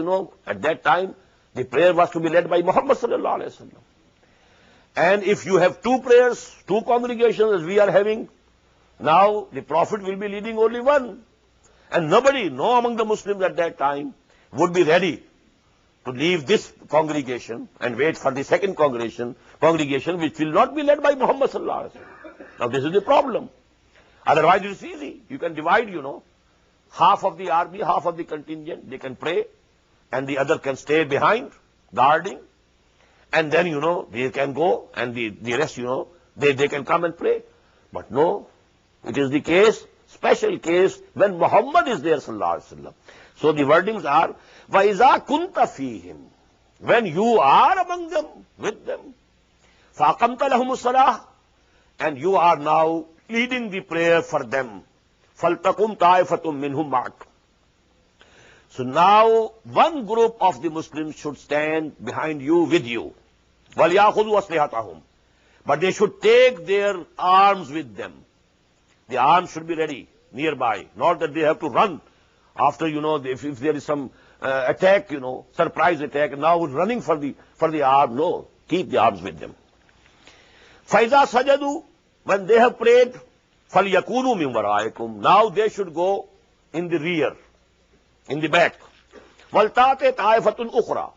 at that time the prayer was to be led by Muhammad sallallahu alaihi wasallam. And if you have two prayers, two congregations as we are having, now the Prophet will be leading only one. And nobody, no among the Muslims at that time, would be ready to leave this congregation and wait for the second congregation which will not be led by Muhammad sallallahu alaihi wasallam. Now this is the problem. Otherwise it is easy. You can divide, half of the army, half of the contingent, they can pray, and the other can stay behind, guarding, and then, they can go, and the rest, they can come and pray. But no, it is the case, special case, when Muhammad is there, sallallahu alaihi wasallam. So the wordings are, وَإِذَا كُنْتَ فِيهِمْ. When you are among them, with them, فَأَقَمْتَ لَهُمُ الصَّلَاةَ. And you are now leading the prayer for them. فَلْتَقُمْ طَائِفَةٌ مِّنْهُمْ مَعَكَ. So now one group of the Muslims should stand behind you, with you. وَلْيَأْخُذُوا أَسْلِحَتَهُمْ. But they should take their arms with them. The arms should be ready, nearby. Not that they have to run after, if there is some attack, surprise attack, and now running for the arm. No, keep the arms with them. فَإِذَا سَجَدُوا. When they have prayed, فَلْيَكُونُوا مِنْ وَرَائِكُمْ. Now they should go in the rear, in the back. وَالْتَاتِ طَائِفَةٌ أُخْرَى.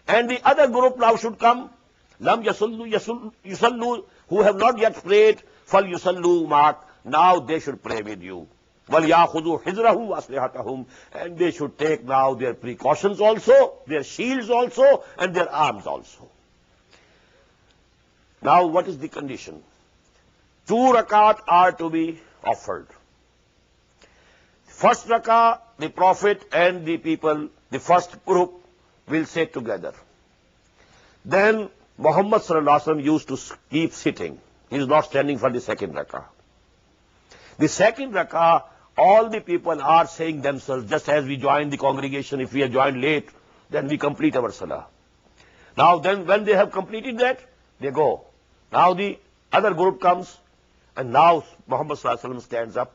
And the other group now should come. لَمْ يُصَلُّوا. Who have not yet prayed, فَلْيُصَلُّوا مَعَكَ. Now they should pray with you. وَلْيَأْخُذُوا حِذْرَهُمْ وَأَسْلِحَتَهُمْ. And they should take now their precautions also, their shields also, and their arms also. Now what is the condition? 2 rakat are to be offered. First rakah, the Prophet and the people, the first group, will say together. Then Muhammad sallallahu alaihi wasallam used to keep sitting. He is not standing for the second rakah. The second rakah, all the people are saying themselves, just as we join the congregation, if we have joined late, then we complete our salah. Now then, when they have completed that, they go. Now the other group comes, and now Muhammad sallallahu alaihi wasallam stands up.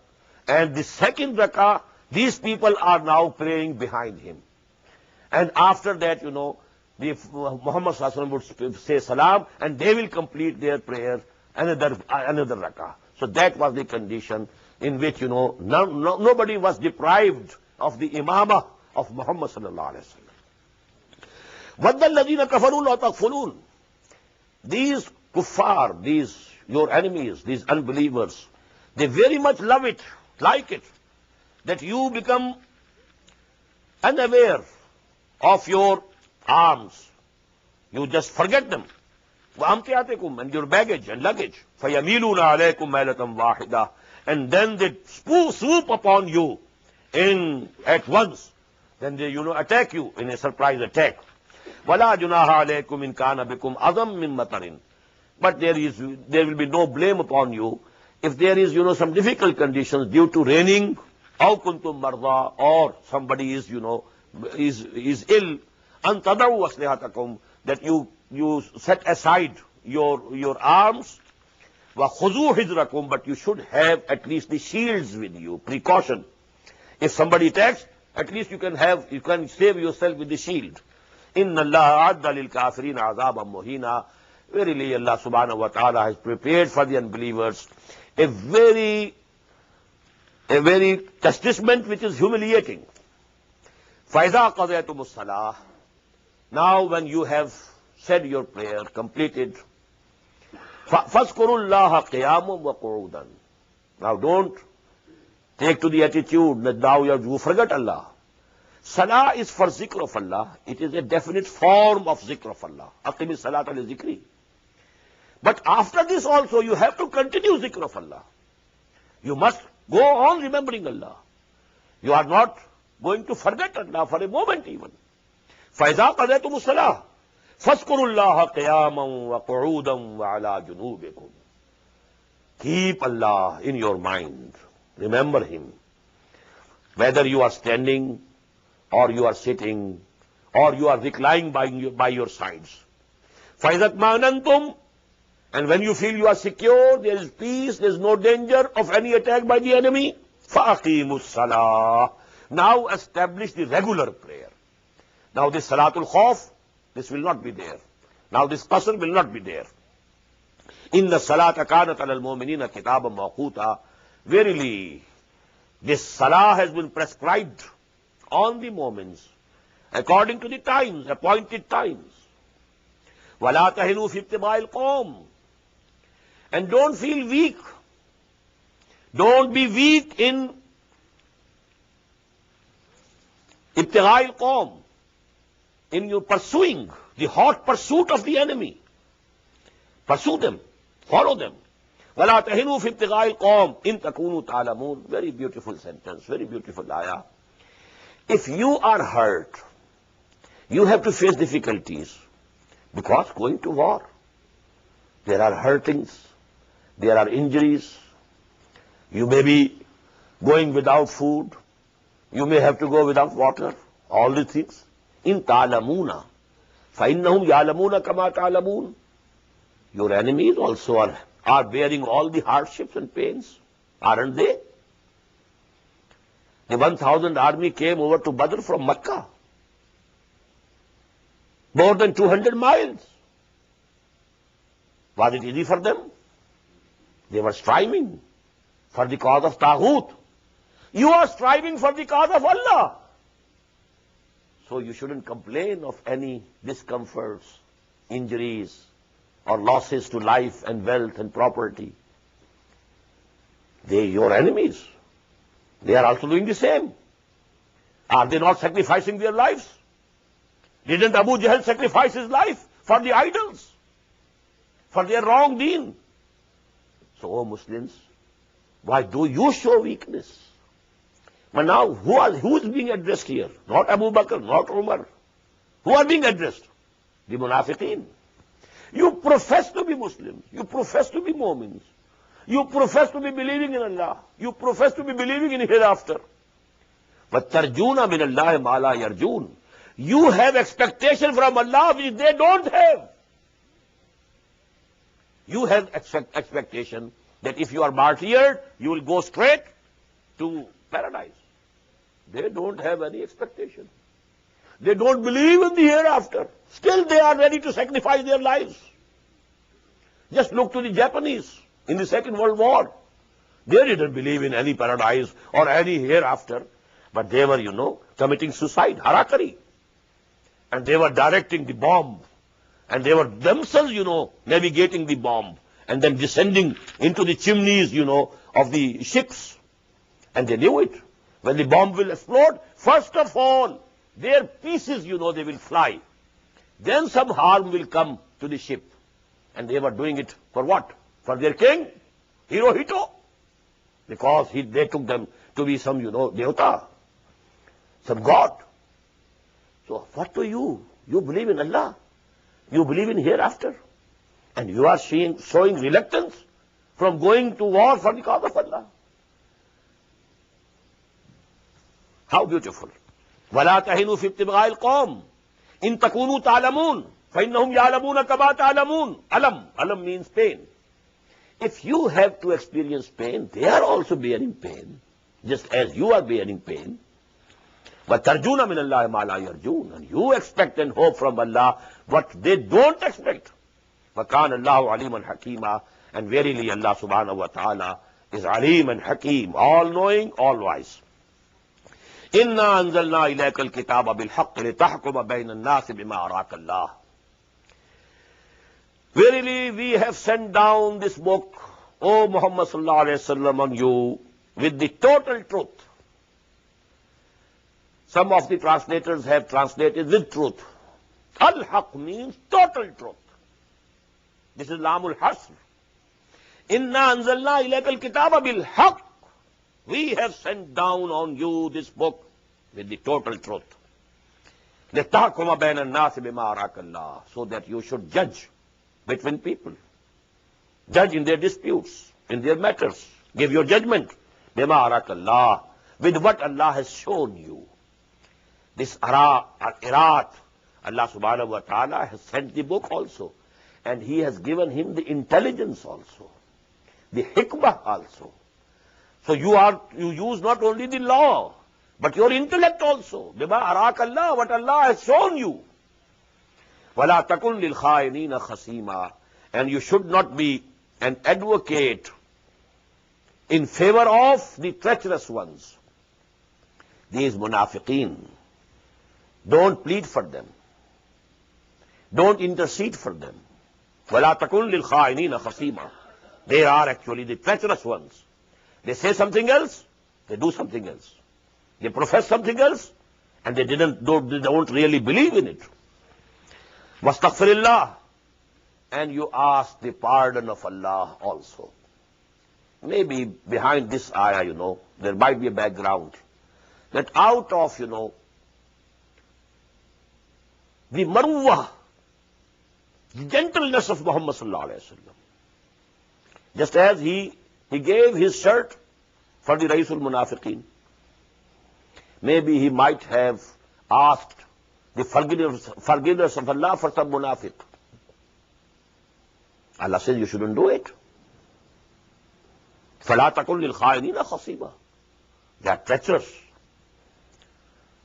And the second rakah, these people are now praying behind him. And after that, Muhammad sallallahu alaihi wasallam would say salam, and they will complete their prayer, another rakah. So that was the condition in which, nobody was deprived of the imamah of Muhammad sallallahu alaihi wasallam. وَدَّ الَّذِينَ كَفَرُوا لَا تَغْفُلُونَ. These kuffar, these your enemies, these unbelievers, they very much love it, like it, that you become unaware of your arms. You just forget them. وَأَمْتِعَتِكُمْ. And your baggage and luggage. فَيَمِيلُونَ عَلَيْكُمْ مَيْلَةً وَاحِدَةً. And then they swoop upon you at once. Then they, attack you in a surprise attack. وَلَا جُنَاهَ عَلَيْكُمْ إِنْ كَانَ بِكُمْ أَذًى مِّن مَطَرٍ. But there will be no blame upon you if there is, some difficult conditions due to raining, أَوْ كُنْتُمْ مَرْضَى, or somebody is, is ill. أَن تَضَعُوا أَسْلِحَتَكُمْ. That you set aside your arms. وَخُذُوا حِذْرَكُمْ. But you should have at least the shields with you, precaution. If somebody attacks, at least you can save yourself with the shield. إِنَّ اللَّهَ أَعَدَّ لِلْكَافِرِينَ عَذَابًا مُهِينًا. Verily Allah subhanahu wa ta'ala has prepared for the unbelievers a very chastisement which is humiliating. فَإِذَا قَضَيْتُمُ الصَّلَاةَ. Now when you have said your prayer, completed, فَاذْكُرُوا اللَّهَ قِيَامًا وَقُعُودًا. Now don't take to the attitude that now you forget Allah. Salah is for zikr of Allah. It is a definite form of zikr of Allah. Aqimi salata li zikri. But after this also you have to continue zikr of Allah. You must go on remembering Allah. You are not going to forget Allah for a moment even. فَإِذَا قَضَيْتُمُ الصَّلَاةَ فَاذْكُرُوا اللَّهَ قِيَامًا وَقُعُودًا وَعَلَى جُنُوبِكُمْ. Keep Allah in your mind. Remember Him. Whether you are standing, or you are sitting, or you are reclining by your sides. فَإِذَا اطْمَأْنَنْتُمْ. And when you feel you are secure, there is peace, there is no danger of any attack by the enemy, فَأَقِيمُوا الصَّلَاةَ. Now establish the regular prayer. Now this Salatul Khawf, this will not be there. Now this qasr will not be there. إِنَّ الصَّلَاةَ كَانَتْ عَلَى الْمُؤْمِنِينَ كِتَابًا مَوْقُوتًا. Verily, this salah has been prescribed on the moments, according to the times, appointed times. وَلَا تَهِنُوا فِي ابْتِغَاءِ الْقَوْمِ. And don't feel weak. Don't be weak in ibtigha'i al-qawm, in your pursuing, the hot pursuit of the enemy. Pursue them, follow them. وَلَا تَهِنُوا فِي ابْتِغَاءِ الْقَوْمِ إِن تَكُونُوا تَعْلَمُونَ. Very beautiful sentence, very beautiful ayah. If you are hurt, you have to face difficulties, because going to war, there are hurtings, there are injuries, you may be going without food, you may have to go without water, all these things. In ta'lamuna, فَإِنَّهُمْ يَعْلَمُونَ كَمَا تَعْلَمُونَ. Your enemies also are bearing all the hardships and pains, aren't they? The 1,000 army came over to Badr from Makkah. More than 200 miles. Was it easy for them? They were striving for the cause of Taghut. You are striving for the cause of Allah. So you shouldn't complain of any discomforts, injuries, or losses to life and wealth and property. They are your enemies. They are also doing the same. Are they not sacrificing their lives? Didn't Abu Jahl sacrifice his life for the idols, for their wrong deen? So, O Muslims, why do you show weakness? But now, who is being addressed here? Not Abu Bakr, not Umar. Who are being addressed? The munafiqeen. You profess to be Muslims. You profess to be Mu'mins. You profess to be believing in Allah. You profess to be believing in hereafter. But tarjuna min Allah ma la yarjun. You have expectation from Allah which they don't have. You have expectation that if you are martyred, you will go straight to paradise. They don't have any expectation. They don't believe in the hereafter. Still they are ready to sacrifice their lives. Just look to the Japanese in the Second World War. They didn't believe in any paradise or any hereafter, but they were, committing suicide, harakiri. And they were directing the bomb. And they were themselves, navigating the bomb. And then descending into the chimneys, of the ships. And they knew it. When the bomb will explode, first of all, their pieces, they will fly. Then some harm will come to the ship. And they were doing it for what? For their king, Hirohito. Because they took them to be some, Devata, some god. So what do you? You believe in Allah. You believe in hereafter. And you are showing reluctance from going to war for the cause of Allah. How beautiful. وَلَا تَهِنُوا فِي ابْتِغَاءِ الْقَوْمِ إِن تَكُونُوا تَعْلَمُونَ فَإِنَّهُمْ يَعْلَمُونَ كَمَا تَعْلَمُونَ. Alam means pain. If you have to experience pain, they are also bearing pain, just as you are bearing pain. وَتَرْجُونَ مِنَ اللَّهِ مَا لَا يَرْجُونَ, and you expect and hope from Allah what they don't expect. وَكَانَ اللَّهُ عَلِيمًا حَكِيمًا, and verily Allah subhanahu wa ta'ala is Alim and Hakim, all-knowing, all-wise. إِنَّا أَنزَلْنَا إِلَيْكَ الْكِتَابَ بِالْحَقِّ لِتَحْكُمَ بَيْنَ النَّاسِ بِمَا أَرَاكَ اللَّهُ. Verily we have sent down this book, O Muhammad sallallahu alayhi wa sallam, on you with the total truth. Some of the translators have translated with truth. Al-Haq means total truth. This is Lamul Hasr. Inna anzalna ilayka al-kitaba bil-haq. We have sent down on you this book with the total truth. لِتَحْكُمَ بَيْنَ النَّاسِ بِمَا أَرَاكَ اللَّهُ, so that you should judge between people. Judge in their disputes, in their matters. Give your judgment. بِمَا أَرَاكَ اللَّهُ, with what Allah has shown you. This Ayat, Allah subhanahu wa ta'ala has sent the book also. And He has given him the intelligence also, the hikmah also. So you use not only the law, but your intellect also. Bima arak Allah, what Allah has shown you. Wala takun lil kha'inina khasima, and you should not be an advocate in favor of the treacherous ones. These munafiqeen, don't plead for them. Don't intercede for them. وَلَا تَكُنْ لِلْخَائِنِينَ خَصِيمًا. They are actually the treacherous ones. They say something else, they do something else. They profess something else, and they don't really believe in it. وَاسْتَغْفِرِ اللَّهِ, and you ask the pardon of Allah also. Maybe behind this ayah, there might be a background. That out of, the marwah, the gentleness of Muhammad sallallahu alayhi wa sallam. Just as he gave his shirt for the Raisul Munafiqeen, maybe he might have asked the forgiveness of Allah for some munafiq. Allah says you shouldn't do it. فَلَا تَكُنْ لِلْخَائِنِينَ خَصِيمًا. They are treacherous.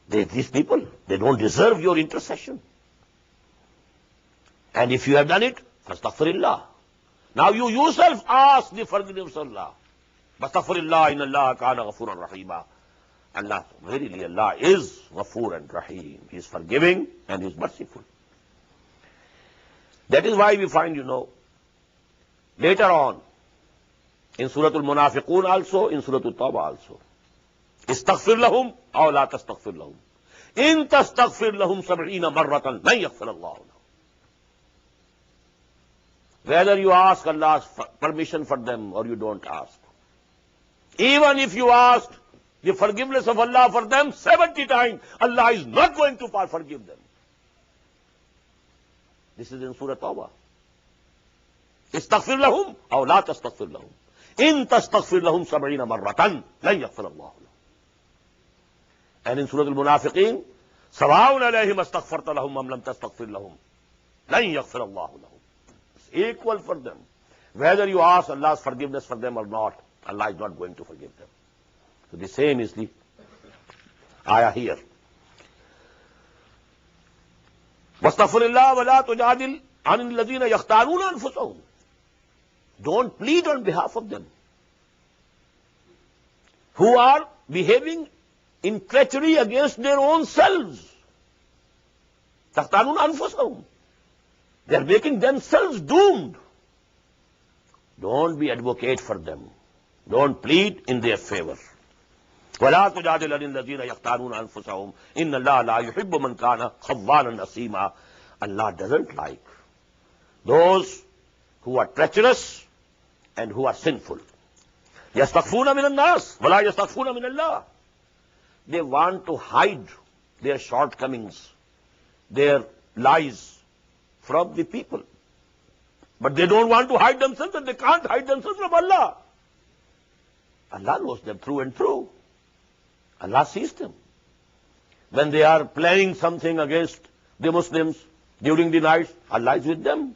These people, they don't deserve your intercession. And if you have done it, فَاسْتَغْفِرِ اللَّهِ. Now you yourself ask the forgiveness of Allah. فَاسْتَغْفِرِ اللَّهِ إِنَّ اللَّهَ كَانَ غَفُورًا رَحِيمًا. Allah, verily Allah is Ghafoor and Rahim. He is forgiving and He is merciful. That is why we find, later on, in Surah Al-Munafiqun also, in Surah Al-Tawbah also, استغفر لهم أو لا تستغفر لهم إن تستغفر لهم 70 مرة لن يغفر الله لهم. Whether you ask Allah's permission for them or you don't ask. Even if you ask the forgiveness of Allah for them 70 times, Allah is not going to forgive them. This is in Surah Tawbah. استغفر لهم أو لا تستغفر لهم إن تستغفر لهم 70 مرة لن يغفر الله لهم. And in Surah Al-Munafiqeen, سواء عليهم استغفرت لهم أم لم تستغفر لهم لن يغفر الله لهم. It's equal for them. Whether you ask Allah's forgiveness for them or not, Allah is not going to forgive them. So the same is the ayah here. واستغفر الله ولا تجادل عن الذين يختارون أنفسهم. Don't plead on behalf of them who are behaving in treachery against their own selves. تختارون أنفسهم. They are making themselves doomed. Don't be advocate for them. Don't plead in their favor. ولا تجادل عن الذين يختارون أنفسهم إن الله لا يحب من كان خوانا أثيما. Allah doesn't like those who are treacherous and who are sinful. يستخفون من الناس ولا يستخفون من الله. They want to hide their shortcomings, their lies from the people. But they don't want to hide themselves, and they can't hide themselves from Allah. Allah knows them through and through. Allah sees them. When they are planning something against the Muslims during the night, Allah is with them.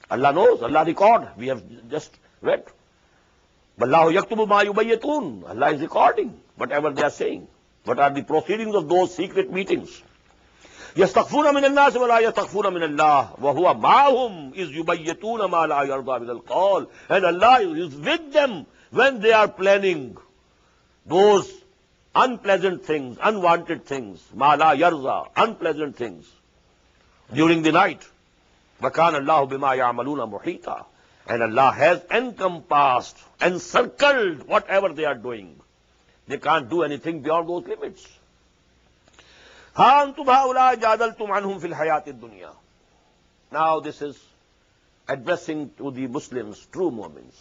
Allah knows, Allah records. We have just read. وَاللَّهُ يَكْتُبُ مَا يُبَيِّتُونَ. Allah is recording whatever they are saying. What are the proceedings of those secret meetings? يَسْتَخْفُونَ مِنَ النَّاسِ وَلَا يَسْتَخْفُونَ مِنَ اللَّهِ وَهُوَ مَعَهُمْ إِذْ يُبَيِّتُونَ مَا لَا يَرْضَى مِنَ الْقَوْلِ. And Allah is with them when they are planning those unpleasant things, unwanted things, مَا لَا يَرْضَى, unpleasant things during the night. وَكَانَ اللَّهُ بِمَا يَعْمَلُونَ مُحِيطًا. And Allah has encompassed, encircled whatever they are doing. They can't do anything beyond those limits. ہاں انتم ہؤلاء جادلتم عنہم فی الحیات الدنیا. Now this is addressing to the Muslims, true Mu'mins.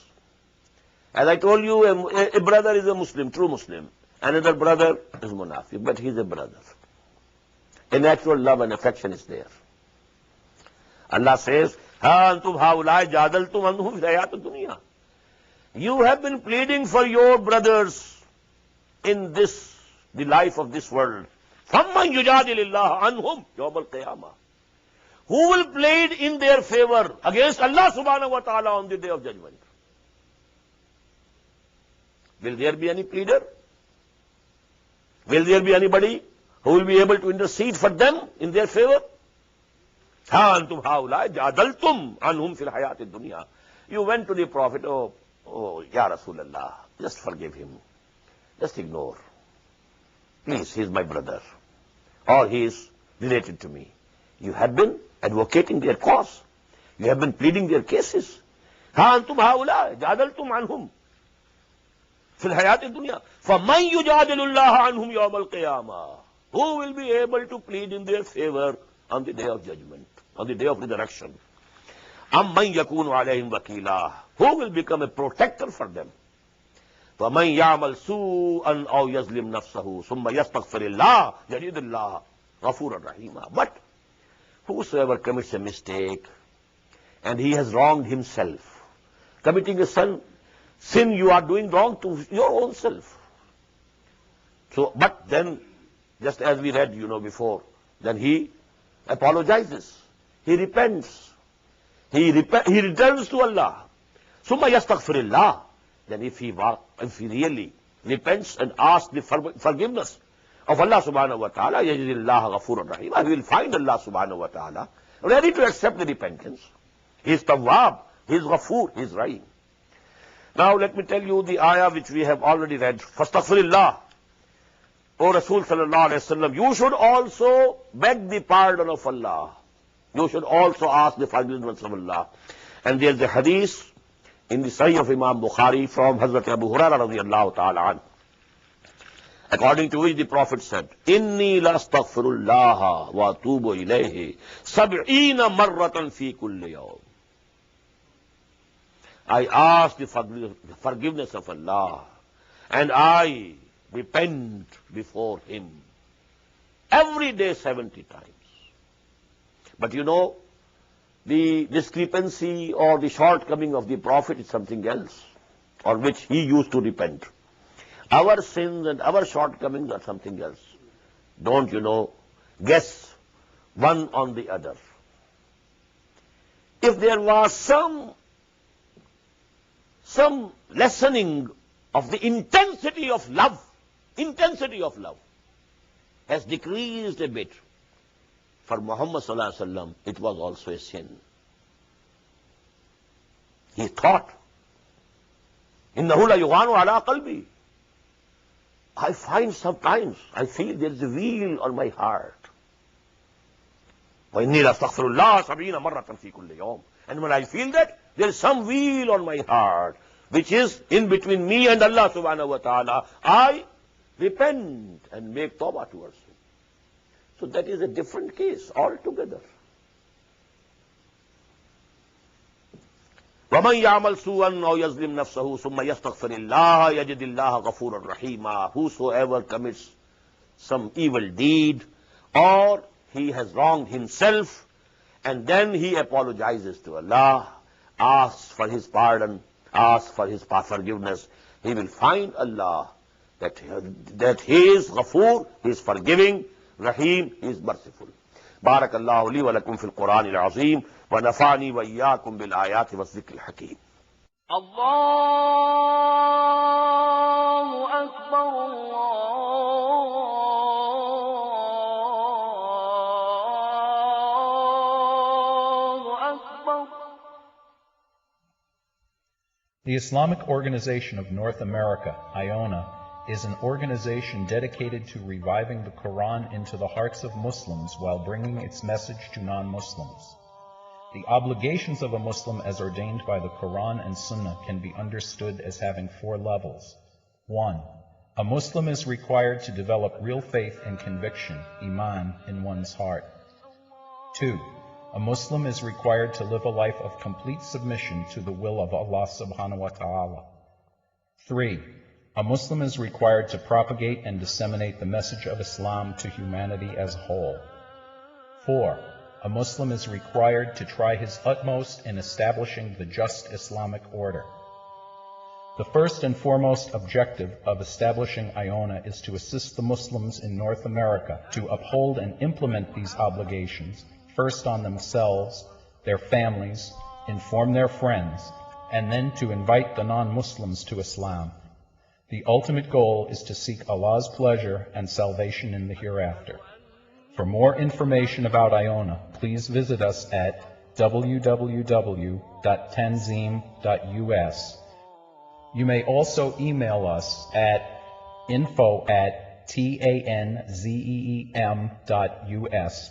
As I told you, a brother is a Muslim, true Muslim. Another brother is Munafiq, but he is a brother. A natural love and affection is there. Allah says, ہاں انتم ہؤلاء جادلتم عنہم فی الحیات الدنیا. You have been pleading for your brothers in this, the life of this world. فَمَّنْ يُجَادِلِ اللَّهَ عَنْهُمْ يَوْمَ الْقِيَامَةِ. Who will plead in their favor against Allah subhanahu wa ta'ala on the day of judgment? Will there be any pleader? Will there be anybody who will be able to intercede for them in their favor? هَا أَنْتُمْ هَؤُلَاءِ جَادَلْتُمْ عَنْهُمْ فِي الْحَيَاةِ الدُّنْيَا. You went to the Prophet, oh, Ya Rasulullah, just forgive him. Just ignore. Please, he is my brother. Or he is related to me. You have been advocating their cause. You have been pleading their cases. ها أنتم هؤلاء جادلتم عنهم في الحياة الدنيا فمن يجادل الله عنهم يوم القيامة. Who will be able to plead in their favor on the day of judgment, on the day of resurrection? أَمَّنْ يَكُونُ عَلَيْهِمْ وَكِيلًا. Who will become a protector for them? فَمَنْ يَعْمَلْ سُوءًا أَوْ يَظْلِمْ نَفْسَهُ ثُمَّ يَسْتَغْفِرِ اللَّهَ يَجِدِ اللَّهَ غَفُورًا رَحِيمًا. But whosoever commits a mistake and he has wronged himself, committing a sin, you are doing wrong to your own self. So, but then, just as we read, before, then he apologizes, he repents, he returns to Allah. ثُمَّ يَسْتَغْفِرِ اللَّهَ. Then if he really repents and asks the forgiveness of Allah subhanahu wa ta'ala, يَجِدِ اللَّهَ غَفُورًا رَحِيمًا, he will find Allah subhanahu wa ta'ala ready to accept the repentance. He is Tawwab, he is Ghafoor, he is Rahim. Now let me tell you the ayah which we have already read. فَاسْتَغْفِرِ اللَّهِ. O Rasul sallallahu alayhi wa sallam, you should also beg the pardon of Allah. You should also ask the forgiveness of Allah. And there is a hadith in the Sahih of Imam Bukhari from Hazrat Abu Hurairah radiyallahu ta'ala anhu, according to which the Prophet said, إِنِّي لَأَسْتَغْفِرُ اللَّهَ وَأَتُوبُ إِلَيْهِ 70 مَرَّةً فِي كُلِّ يَوْمٍ. I ask the forgiveness of Allah and I repent before Him every day 70 times. But the discrepancy or the shortcoming of the Prophet is something else, on which he used to repent. Our sins and our shortcomings are something else. Don't, guess one on the other. If there was some lessening of the intensity of love has decreased a bit. For Muhammad sallallahu alaihi wasallam, it was also a sin. He thought, إِنَّهُ لَيُغَانُ عَلَىٰ قَلْبِي. I find sometimes, I feel there is a wheel on my heart. وَإِنِّي لَأَسْتَغْفِرُ اللَّهَ 70 مَرَّةً فِي كُلِّ يَوْمٍ. And when I feel that, there is some wheel on my heart, which is in between me and Allah subhanahu wa ta'ala, I repent and make tawbah towards Him. So that is a different case altogether. وَمَنْ يَعْمَلْ سُوءًا أَوْ يَظْلِمْ نَفْسَهُ ثُمَّ يَسْتَغْفِرِ اللَّهَ يَجِدِ اللَّهَ غَفُورًا رَحِيمًا. Whosoever commits some evil deed or he has wronged himself and then he apologizes to Allah, asks for His pardon, asks for His forgiveness, he will find Allah that He is Ghafoor, He is forgiving, Rahim, He is merciful. بارك الله لي ولكم في القرآن العظيم ونفعني وإياكم بالآيات والذكر الحكيم.
الله أكبر الله
The Islamic Organization of North America, IONA, is an organization dedicated to reviving the Quran into the hearts of Muslims while bringing its message to non-Muslims. The obligations of a Muslim as ordained by the Quran and Sunnah can be understood as having 4 levels. 1. A Muslim is required to develop real faith and conviction, iman, in one's heart. 2. A Muslim is required to live a life of complete submission to the will of Allah subhanahu wa ta'ala. 3. A Muslim is required to propagate and disseminate the message of Islam to humanity as a whole. 4. A Muslim is required to try his utmost in establishing the just Islamic order. The first and foremost objective of establishing IONA is to assist the Muslims in North America to uphold and implement these obligations, first on themselves, their families, inform their friends, and then to invite the non-Muslims to Islam. The ultimate goal is to seek Allah's pleasure and salvation in the hereafter. For more information about IONA, please visit us at www.tanzim.us. You may also email us at info@tanzeem.us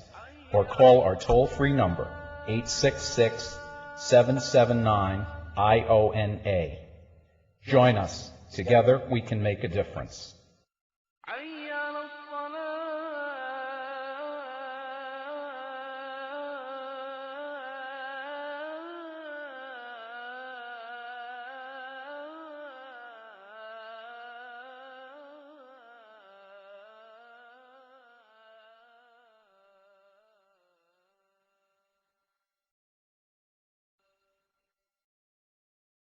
or call our toll-free number 866-779-IONA. Join us. Together we can make a difference.